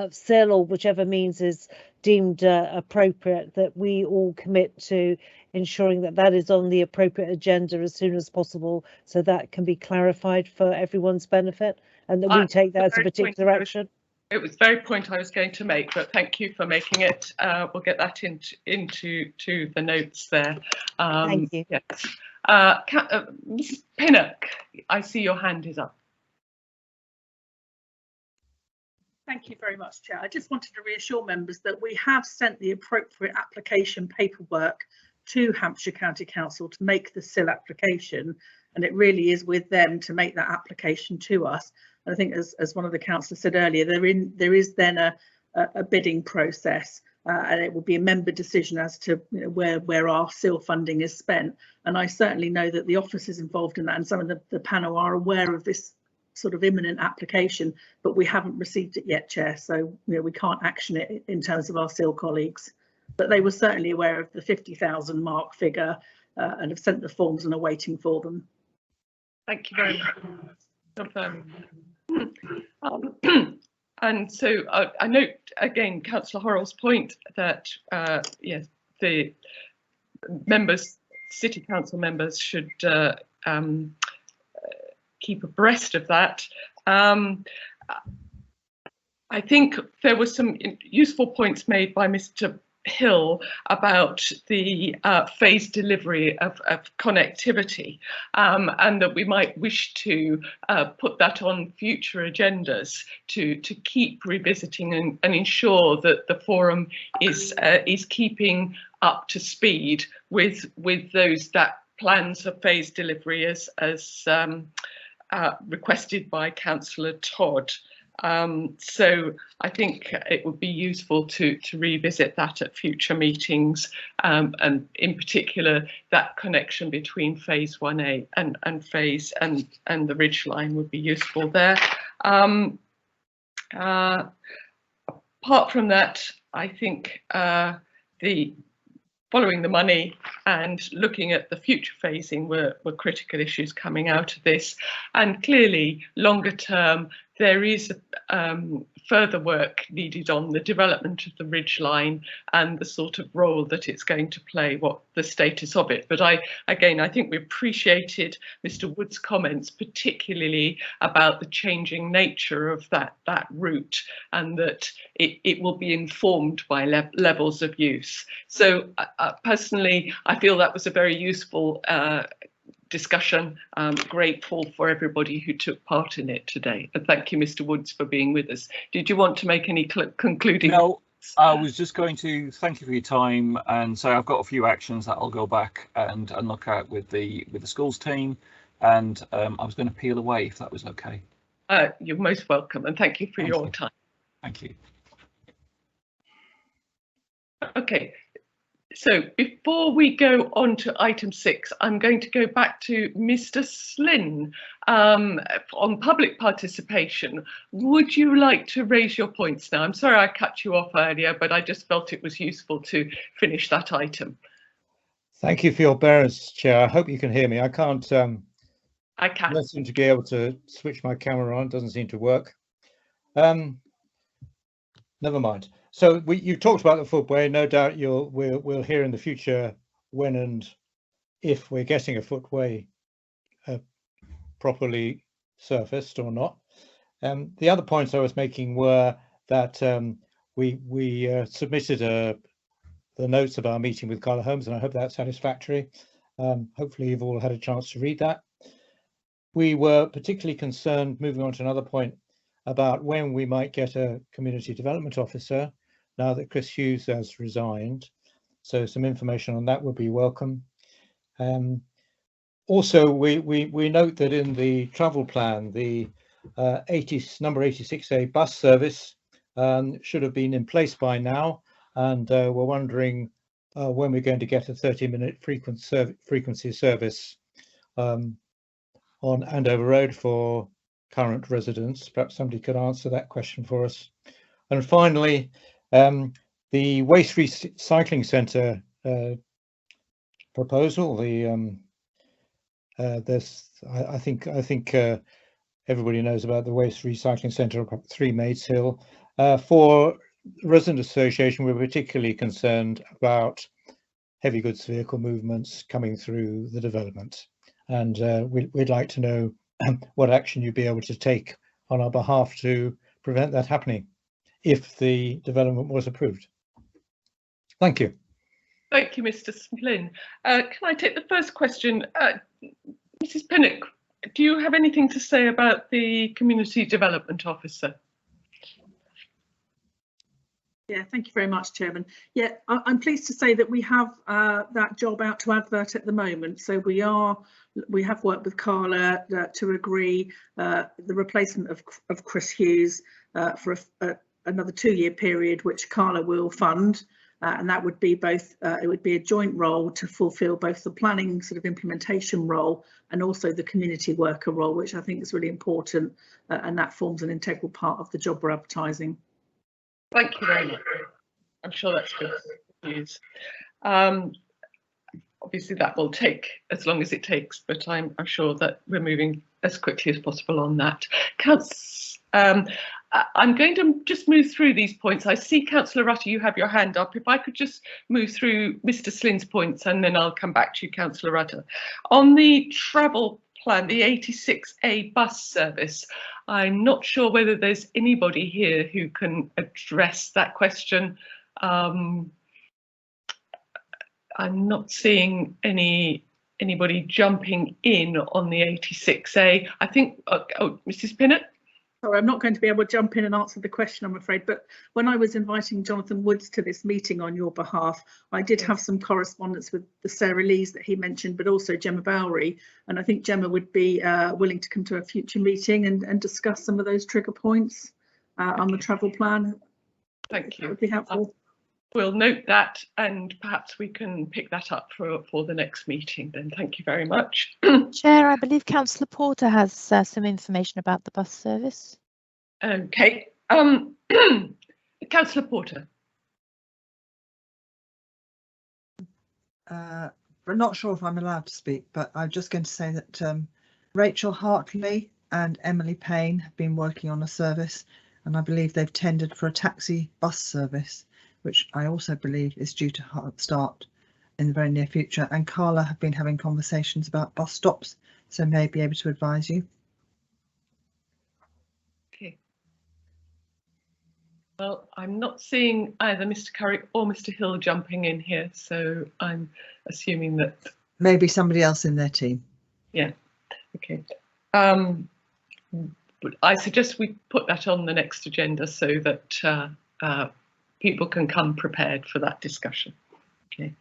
SIL or whichever means is deemed appropriate, that we all commit to ensuring that that is on the appropriate agenda as soon as possible, so that can be clarified for everyone's benefit, and that we take that as a particular action. It was the very point I was going to make, but thank you for making it. We'll get that into the notes there. Thank you. Yes. Mrs. Pinnock, I see your hand is up. Thank you very much, Chair. I just wanted to reassure members that we have sent the appropriate application paperwork to Hampshire County Council to make the SIL application, and it really is with them to make that application to us. And I think, as one of the councillors said earlier, there is then a bidding process, and it will be a member decision as to where our SIL funding is spent. And I certainly know that the office is involved in that, and some of the panel are aware of this sort of imminent application, but we haven't received it yet, Chair, so we can't action it in terms of our SIL colleagues. But they were certainly aware of the 50,000 mark figure and have sent the forms and are waiting for them. Thank you very much. And so I note again Councillor Horrell's point that yes, the members, City Council members, should keep abreast of that. I think there were some useful points made by Mr. Hill about the phased delivery of connectivity, and that we might wish to put that on future agendas to keep revisiting and ensure that the forum is keeping up to speed with those plans of phased delivery as requested by Councillor Todd. So I think it would be useful to revisit that at future meetings, and in particular that connection between phase 1A and phase and the ridgeline would be useful there. Apart from that, I think the following the money and looking at the future phasing were critical issues coming out of this, and clearly longer term there is further work needed on the development of the ridgeline and the sort of role that it's going to play, what the status of it. But I think we appreciated Mr. Wood's comments, particularly about the changing nature of that route, and that it will be informed by levels of use. So personally, I feel that was a very useful discussion. I'm grateful for everybody who took part in it today. And thank you, Mr. Woods, for being with us. Did you want to make any concluding? No, I was just going to thank you for your time and say I've got a few actions that I'll go back and look at with the schools team, and I was going to peel away if that was okay. You're most welcome, and thank you for your time. Thank you. Okay. So before we go on to item 6, I'm going to go back to Mr. Slynn on public participation. Would you like to raise your points now? I'm sorry I cut you off earlier, but I just felt it was useful to finish that item. Thank you for your bearance, Chair. I hope you can hear me. I can't. I can. Don't seem to be able to switch my camera on. It doesn't seem to work. Never mind. So you talked about the footway. No doubt we'll hear in the future when and if we're getting a footway properly surfaced or not. The other points I was making were that we submitted the notes of our meeting with Carla Holmes, and I hope that's satisfactory. Hopefully you've all had a chance to read that. We were particularly concerned, moving on to another point, about when we might get a community development officer now that Chris Hughes has resigned. So some information on that would be welcome. Also, we note that in the travel plan, the number 86A bus service should have been in place by now, and we're wondering when we're going to get a 30-minute frequency service on Andover Road for current residents. Perhaps somebody could answer that question for us. And finally, the waste recycling centre proposal. I think everybody knows about the waste recycling centre of 3 Maids Hill. For resident association, we're particularly concerned about heavy goods vehicle movements coming through the development, and we'd like to know what action you'd be able to take on our behalf to prevent that happening if the development was approved. Thank you. Thank you, Mr. Flynn. Can I take the first question? Mrs. Pinnock, do you have anything to say about the Community Development Officer? Yeah, thank you very much, Chairman. Yeah, I'm pleased to say that we have that job out to advert at the moment. So we have worked with Carla to agree the replacement of Chris Hughes for another 2-year period, which Carla will fund. And that would be both, it would be a joint role to fulfil both the planning sort of implementation role and also the community worker role, which I think is really important, and that forms an integral part of the job we're advertising. Thank you very much. I'm sure that's good news. Obviously that will take as long as it takes, but I'm sure that we're moving as quickly as possible on that. I'm going to just move through these points. I see Councillor Rutter, you have your hand up. If I could just move through Mr. Slynn's points and then I'll come back to you, Councillor Rutter. On the travel plan, the 86A bus service, I'm not sure whether there's anybody here who can address that question. I'm not seeing anybody jumping in on the 86A. I think, oh, Mrs. Pinnock? Sorry, I'm not going to be able to jump in and answer the question, I'm afraid, but when I was inviting Jonathan Woods to this meeting on your behalf, I did have some correspondence with the Sarah Lees that he mentioned, but also Gemma Bowery, and I think Gemma would be willing to come to a future meeting and discuss some of those trigger points on the travel plan. Thank you. That would be helpful. We'll note that and perhaps we can pick that up for the next meeting then. Thank you very much. Chair, I believe Councillor Porter has some information about the bus service. Okay. Councillor Porter. I'm not sure if I'm allowed to speak, but I'm just going to say that Rachel Hartley and Emily Payne have been working on a service, and I believe they've tendered for a taxi bus service, which I also believe is due to start in the very near future. And Carla have been having conversations about bus stops, so may be able to advise you. Okay. Well, I'm not seeing either Mr. Curry or Mr. Hill jumping in here, so I'm assuming that maybe somebody else in their team. Yeah. Okay. I suggest we put that on the next agenda so that people can come prepared for that discussion. Okay.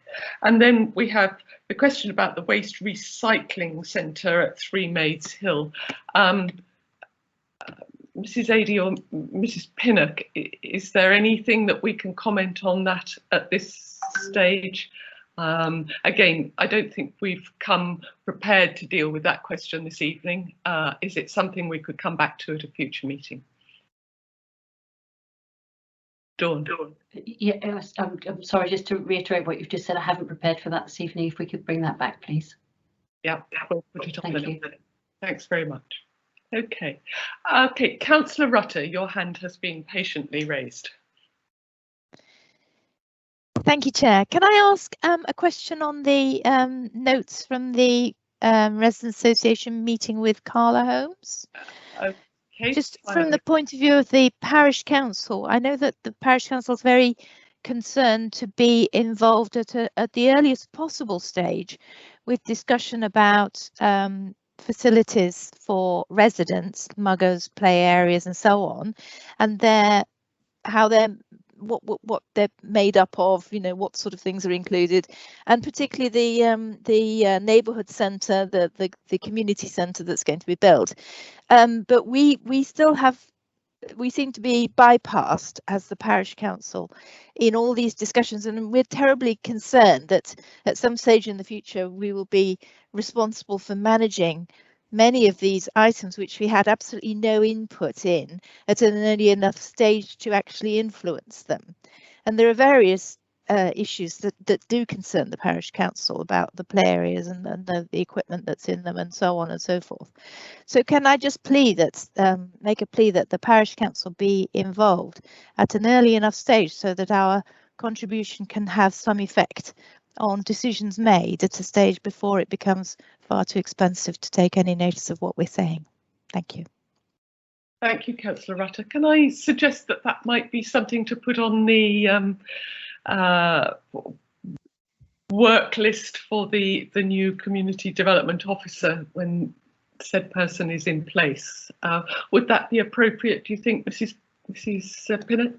And then we have the question about the waste recycling centre at 3 Maids Hill. Mrs. Adey or Mrs. Pinnock, is there anything that we can comment on that at this stage. Again, I don't think we've come prepared to deal with that question this evening. Is it something we could come back to at a future meeting? Dawn. Yeah, I'm sorry, just to reiterate what you've just said, I haven't prepared for that this evening. If we could bring that back, please. Yeah, we'll put it on. Thank you. Thanks very much. Okay. Okay, Councillor Rutter, your hand has been patiently raised. Thank you, Chair. Can I ask a question on the notes from the Residents Association meeting with Carla Holmes? Okay. Just from the point of view of the Parish Council, I know that the Parish Council is very concerned to be involved at the earliest possible stage with discussion about facilities for residents, muggers, play areas and so on, and how they're what they're made up of, you know, what sort of things are included, and particularly the neighbourhood centre, the community centre that's going to be built. But we seem to be bypassed as the parish council in all these discussions, and we're terribly concerned that at some stage in the future we will be responsible for managing many of these items which we had absolutely no input in at an early enough stage to actually influence them. And there are various issues that do concern the parish council about the play areas and the equipment that's in them and so on and so forth. So can I just plead that make a plea that the parish council be involved at an early enough stage so that our contribution can have some effect on decisions made at a stage before it becomes far too expensive to take any notice of what we're saying. Thank you. Thank you, Councillor Rutter. Can I suggest that that might be something to put on the work list for the new community development officer when said person is in place? Would that be appropriate, do you think, Mrs. Pinnock?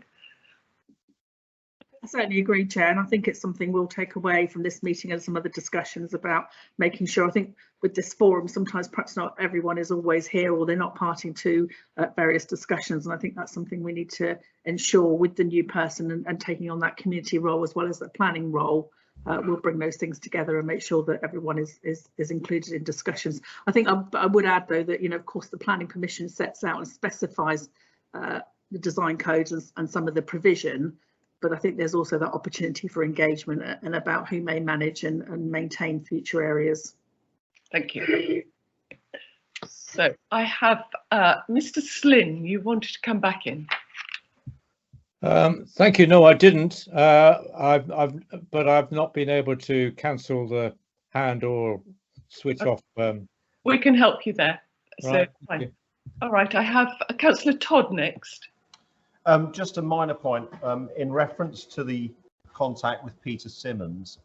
I certainly agree, Chair, and I think it's something we'll take away from this meeting and some other discussions about making sure. I think with this forum, sometimes perhaps not everyone is always here or they're not parting to various discussions, and I think that's something we need to ensure with the new person and taking on that community role as well as the planning role. We'll bring those things together and make sure that everyone is included in discussions. I think I would add, though, that, you know, of course, the planning permission sets out and specifies the design codes and some of the provision. But I think there's also that opportunity for engagement and about who may manage and maintain future areas. Thank you. So I have Mr. Slynn, you wanted to come back in. Thank you. No, I didn't. But I've not been able to cancel the hand or switch off. We can help you there. Right, So fine. All right, I have Councillor Todd next. Just a minor point, in reference to the contact with Peter Simmons,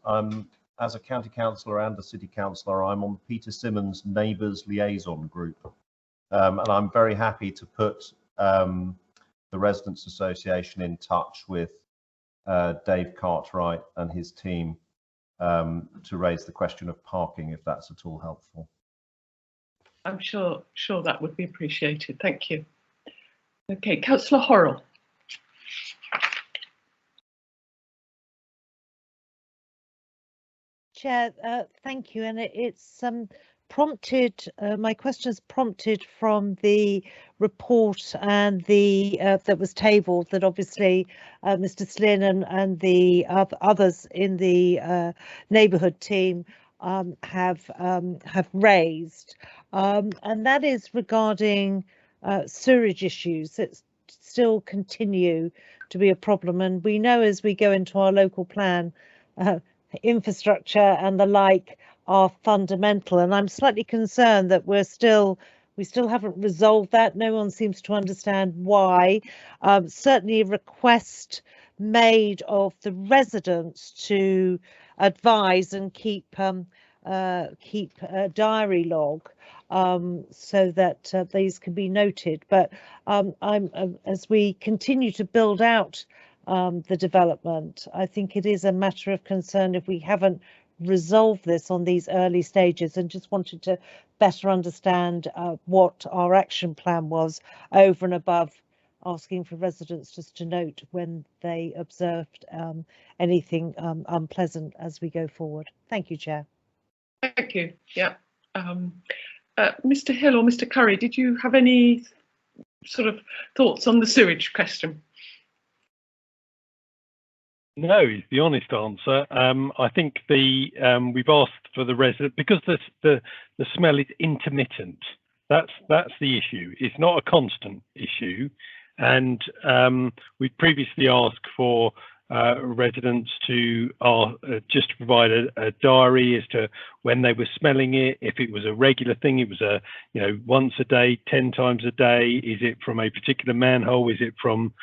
as a county councillor and a city councillor, I'm on Peter Simmons Neighbours Liaison Group, and I'm very happy to put the Residents Association in touch with Dave Cartwright and his team to raise the question of parking, if that's at all helpful. I'm sure that would be appreciated. Thank you. Okay, Councillor Horrell. Chair, thank you. And it's prompted, my questions prompted from the report and the that was tabled that obviously Mr. Slynn and the others in the neighbourhood team have raised, and that is regarding sewage issues that still continue to be a problem. And we know as we go into our local plan, infrastructure and the like are fundamental, and I'm slightly concerned that we still haven't resolved that. No one seems to understand why. Certainly a request made of the residents to advise and keep a diary log so that these can be noted. But as we continue to build out the development, I think it is a matter of concern if we haven't resolved this on these early stages, and just wanted to better understand what our action plan was over and above asking for residents just to note when they observed anything unpleasant as we go forward. Thank you, Chair. Thank you. Yeah. Mr. Hill or Mr. Curry, did you have any sort of thoughts on the sewage question? No, is the honest answer. I think we've asked for the resident, because the smell is intermittent. That's the issue. It's not a constant issue, and we previously asked for residents to just to provide a diary as to when they were smelling it. If it was a regular thing, it was once a day, 10 times a day. Is it from a particular manhole? Is it from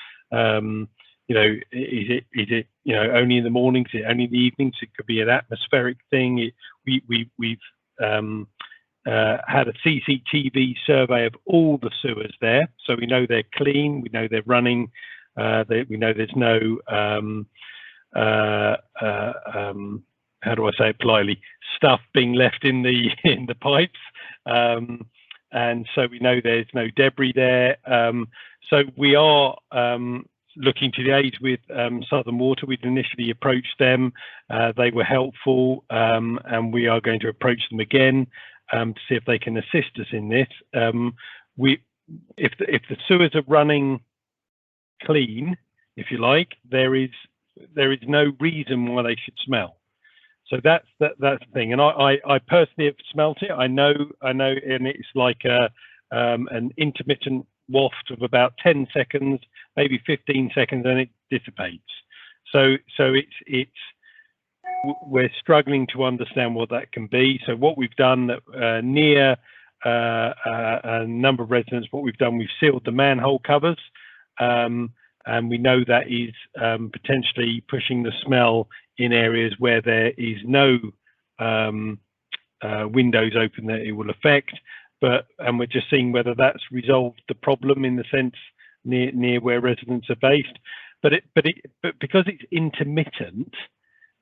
is it only in the mornings? Is it only in the evenings? It could be an atmospheric thing. We've had a CCTV survey of all the sewers there, so we know they're clean. We know they're running. We know there's no how do I say it politely, stuff being left in the pipes, and so we know there's no debris there. So we are looking to liaise with Southern Water. We'd initially approached them. They were helpful, and we are going to approach them again to see if they can assist us in this. If the sewers are running clean, if you like, there is no reason why they should smell. So that's the thing. And I personally have smelt it. I know, and it's like an intermittent waft of about 10 seconds, maybe 15 seconds, and it dissipates. So we're struggling to understand what that can be. So what we've done near a number of residents, we've sealed the manhole covers, and we know that is potentially pushing the smell in areas where there is no windows open that it will affect. And we're just seeing whether that's resolved the problem in the sense near where residents are based. But because it's intermittent,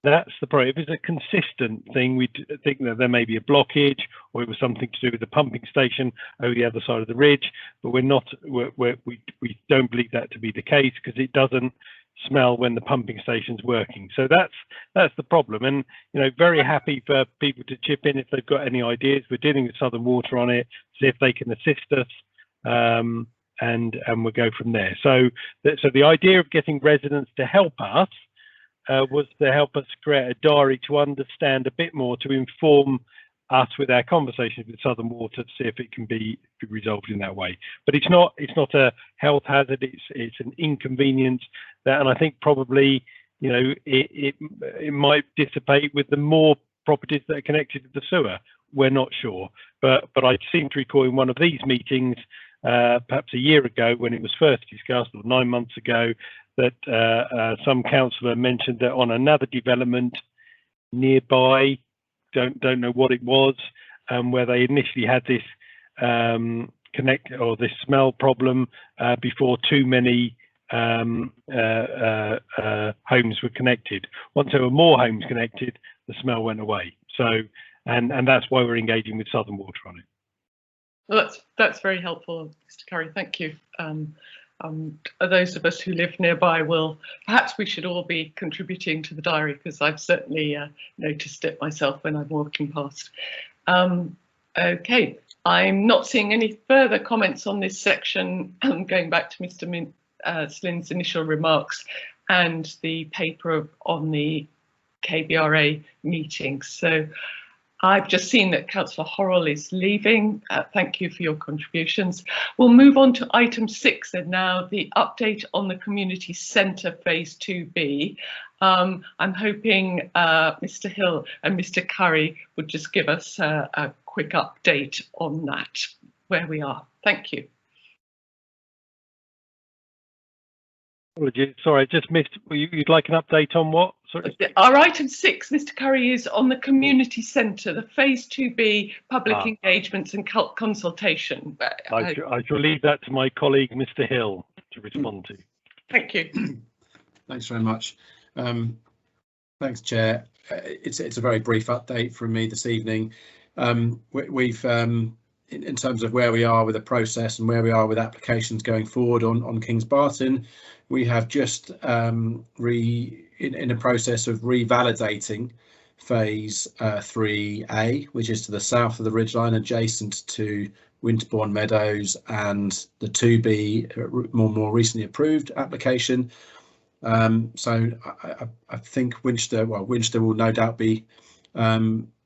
that's the problem. If it's a consistent thing, we think that there may be a blockage, or it was something to do with the pumping station over the other side of the ridge. But we don't believe that to be the case, because it doesn't smell when the pumping station's working. So that's the problem. And very happy for people to chip in if they've got any ideas. We're dealing with Southern Water on it, see if they can assist us, and we'll go from there. So the idea of getting residents to help us was to help us create a diary to understand a bit more, to inform us with our conversations with Southern Water, to see if it can be resolved in that way. But it's not a health hazard. It's an inconvenience and I think probably it might dissipate with the more properties that are connected to the sewer. We're not sure, but I seem to recall in one of these meetings, perhaps a year ago when it was first discussed, or 9 months ago, that some councillor mentioned that on another development nearby, don't know what it was, where they initially had this this smell problem before too many homes were connected. Once there were more homes connected, the smell went away. So and that's why we're engaging with Southern Water on it. Well, that's very helpful, Mr. Curry. Thank you. Those of us who live nearby perhaps we should all be contributing to the diary, because I've certainly noticed it myself when I'm walking past. Okay, I'm not seeing any further comments on this section. Going back to Mr. Slynn's initial remarks and the paper on the KBRA meetings. So I've just seen that Councillor Horrell is leaving. Thank you for your contributions. We'll move on to item 6 and now, the update on the community centre phase 2B. I'm hoping Mr. Hill and Mr. Curry would just give us a quick update on that, where we are. Thank you. Sorry, I just missed. You'd like an update on what? Sorry. Our item 6, Mr. Curry, is on the community centre, the phase 2B public engagements and consultation. I shall leave that to my colleague, Mr. Hill, to respond to. Thank you. Thanks very much. Thanks, Chair. It's a very brief update from me this evening. We've in terms of where we are with the process and where we are with applications going forward on Kings Barton, we have just in a process of revalidating phase 3A, which is to the south of the ridgeline, adjacent to Winterbourne Meadows, and the 2B more recently approved application. So I think Winchester will no doubt be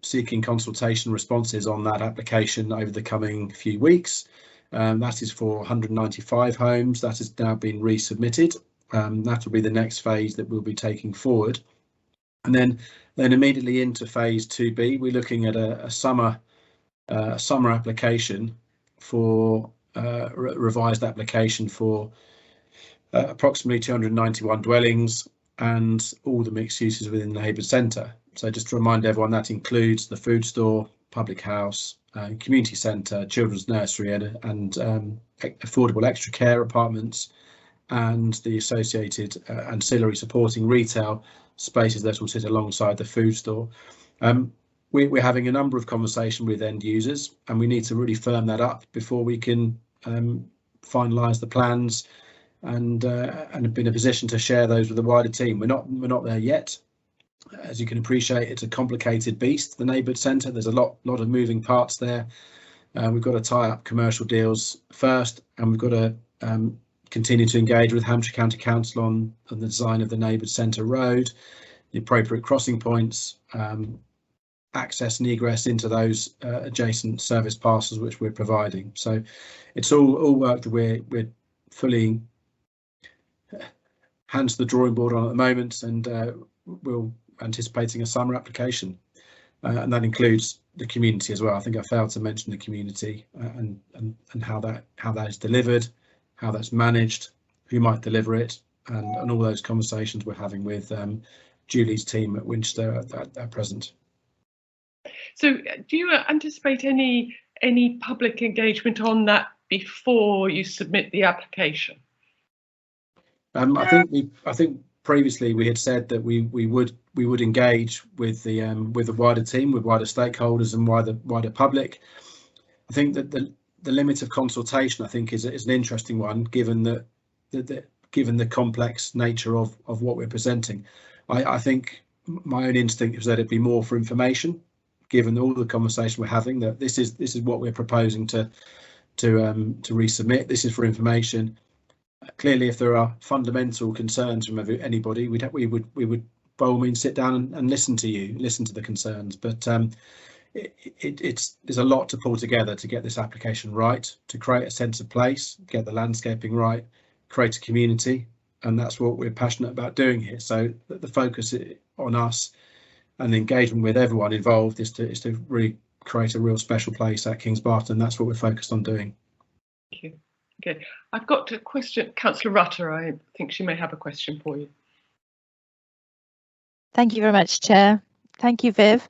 seeking consultation responses on that application over the coming few weeks. That is for 195 homes. That has now been resubmitted. That will be the next phase that we'll be taking forward. And then immediately into phase 2B, we're looking at a summer application for revised application for approximately 291 dwellings and all the mixed uses within the neighbourhood centre. So just to remind everyone, that includes the food store, public house, community centre, children's nursery, and affordable extra care apartments, and the associated ancillary supporting retail spaces that will sit alongside the food store. We're having a number of conversations with end users, and we need to really firm that up before we can finalise the plans and be in a position to share those with the wider team. We're not there yet. As you can appreciate, it's a complicated beast, the neighbourhood centre. There's a lot of moving parts there. We've got to tie up commercial deals first, and we've got to continue to engage with Hampshire County Council on the design of the neighbourhood centre road, the appropriate crossing points, access and egress into those adjacent service parcels which we're providing. So it's all work that we're fully hands to the drawing board on at the moment, and we're anticipating a summer application, and that includes the community as well. I think I failed to mention the community and how that is delivered, how that's managed, who might deliver it, and all those conversations we're having with Julie's team at Winchester at present. So do you anticipate any public engagement on that before you submit the application? I think previously we had said that we would engage with the wider team, with wider stakeholders and wider public. I think that the limit of consultation, I think, is an interesting one, given the complex nature of what we're presenting. I think my own instinct is that it'd be more for information, given all the conversation we're having, that this is what we're proposing to resubmit. This is for information. Clearly, if there are fundamental concerns from anybody, we would by all means sit down and listen to the concerns. But there's a lot to pull together to get this application right, to create a sense of place, get the landscaping right, create a community, and that's what we're passionate about doing here. So the focus on us and the engagement with everyone involved is to really create a real special place at Kings Barton. That's what we're focused on doing. Thank you. Okay, I've got a question. Councillor Rutter, I think she may have a question for you. Thank you very much, Chair. Thank you, Viv.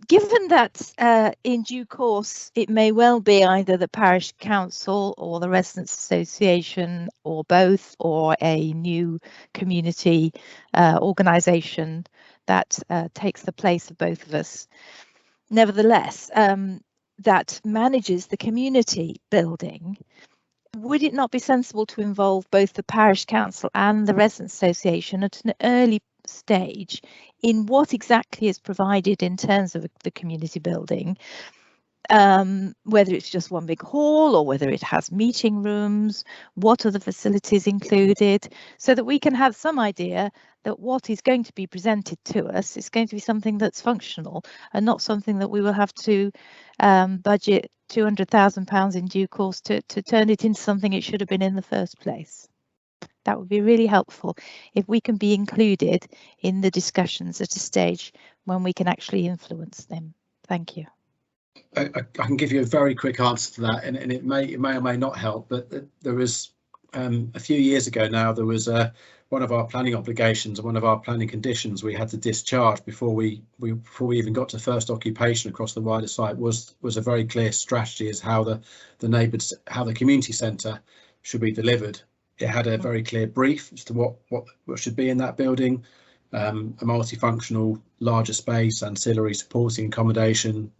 Given that in due course it may well be either the parish council or the residents association or both, or a new community organisation that takes the place of both of us, nevertheless, that manages the community building, would it not be sensible to involve both the parish council and the residents association at an early stage in what exactly is provided in terms of the community building, whether it's just one big hall or whether it has meeting rooms, what are the facilities included, so that we can have some idea that what is going to be presented to us is going to be something that's functional and not something that we will have to budget £200,000 in due course to turn it into something it should have been in the first place. That would be really helpful if we can be included in the discussions at a stage when we can actually influence them. Thank you. I can give you a very quick answer to that, and it may or may not help, but there was a few years ago now, there was one of our planning obligations, one of our planning conditions we had to discharge before we even got to first occupation across the wider site was a very clear strategy as how the community centre should be delivered. It had a very clear brief as to what should be in that building, a multifunctional larger space, ancillary supporting accommodation,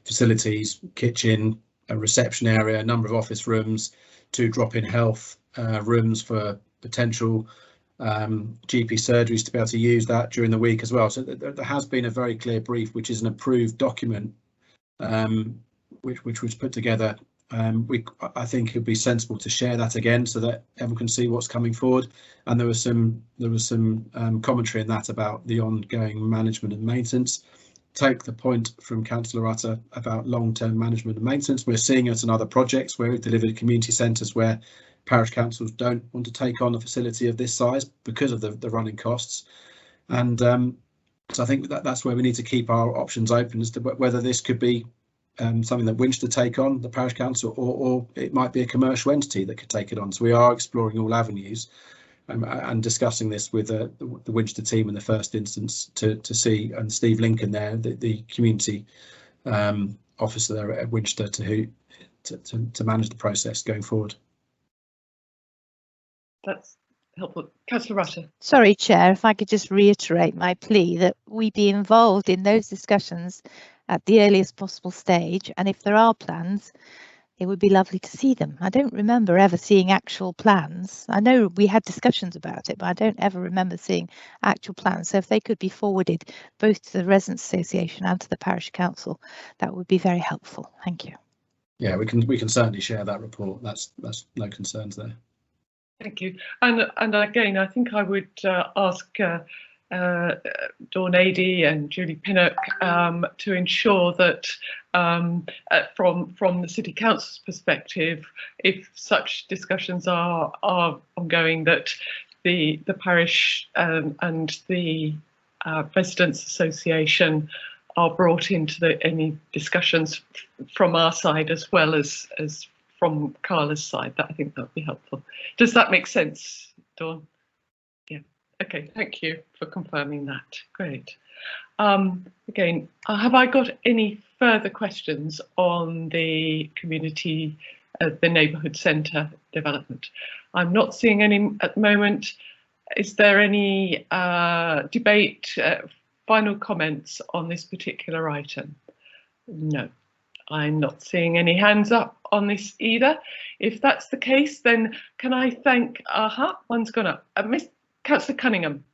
facilities, kitchen, a reception area, a number of office rooms, 2 drop-in health rooms for potential GP surgeries to be able to use that during the week as well. So there has been a very clear brief, which is an approved document, which was put together. I think it would be sensible to share that again so that everyone can see what's coming forward. And there was some commentary in that about the ongoing management and maintenance. Take the point from Councillor Utter about long-term management and maintenance. We're seeing it in other projects where we've delivered community centres where parish councils don't want to take on a facility of this size because of the running costs. And so I think that's where we need to keep our options open as to whether this could be something that Winchester take on, the parish council, or it might be a commercial entity that could take it on. So we are exploring all avenues and discussing this with the Winchester team in the first instance to see, and Steve Lincoln there, the community officer there at Winchester, to manage the process going forward. That's helpful. Councillor Rutter. Sorry, Chair, if I could just reiterate my plea that we be involved in those discussions at the earliest possible stage, and if there are plans, it would be lovely to see them. I don't remember ever seeing actual plans. I know we had discussions about it, but I don't ever remember seeing actual plans. So if they could be forwarded both to the Residents Association and to the Parish Council, that would be very helpful. Thank you. Yeah, we can certainly share that report. That's no concerns there. Thank you. And again, I think I would ask Dawn Adey and Julie Pinnock to ensure that from the City Council's perspective, if such discussions are ongoing, that the parish and the Residents Association are brought into any discussions from our side as well as from Carla's side. That I think that would be helpful. Does that make sense, Dawn? Yeah. Okay. Thank you for confirming that. Great. Again, have I got any further questions on the community, the neighbourhood centre development? I'm not seeing any at the moment. Is there any debate, final comments on this particular item? No. I'm not seeing any hands up on this either. If that's the case, then can I thank, one's gone up, Miss Councillor Cunningham.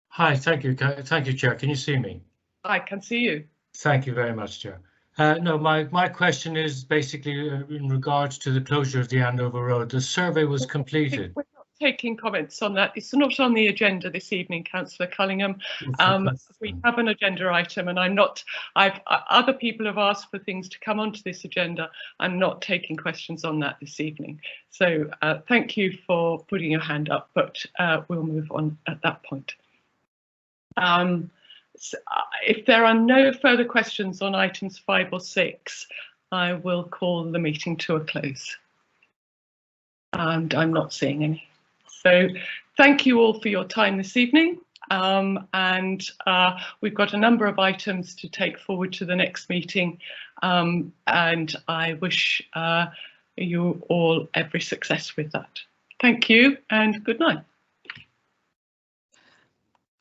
Hi, thank you, Chair. Can you see me? I can see you. Thank you very much, Chair. No, my question is basically in regards to the closure of the Andover Road. The survey was completed. We're not taking comments on that. It's not on the agenda this evening, Councillor Cunningham. We have an agenda item, and other people have asked for things to come onto this agenda. I'm not taking questions on that this evening. So thank you for putting your hand up, but we'll move on at that point. So if there are no further questions on items 5 or 6, I will call the meeting to a close. And I'm not seeing any. So thank you all for your time this evening. And we've got a number of items to take forward to the next meeting. And I wish you all every success with that. Thank you and good night.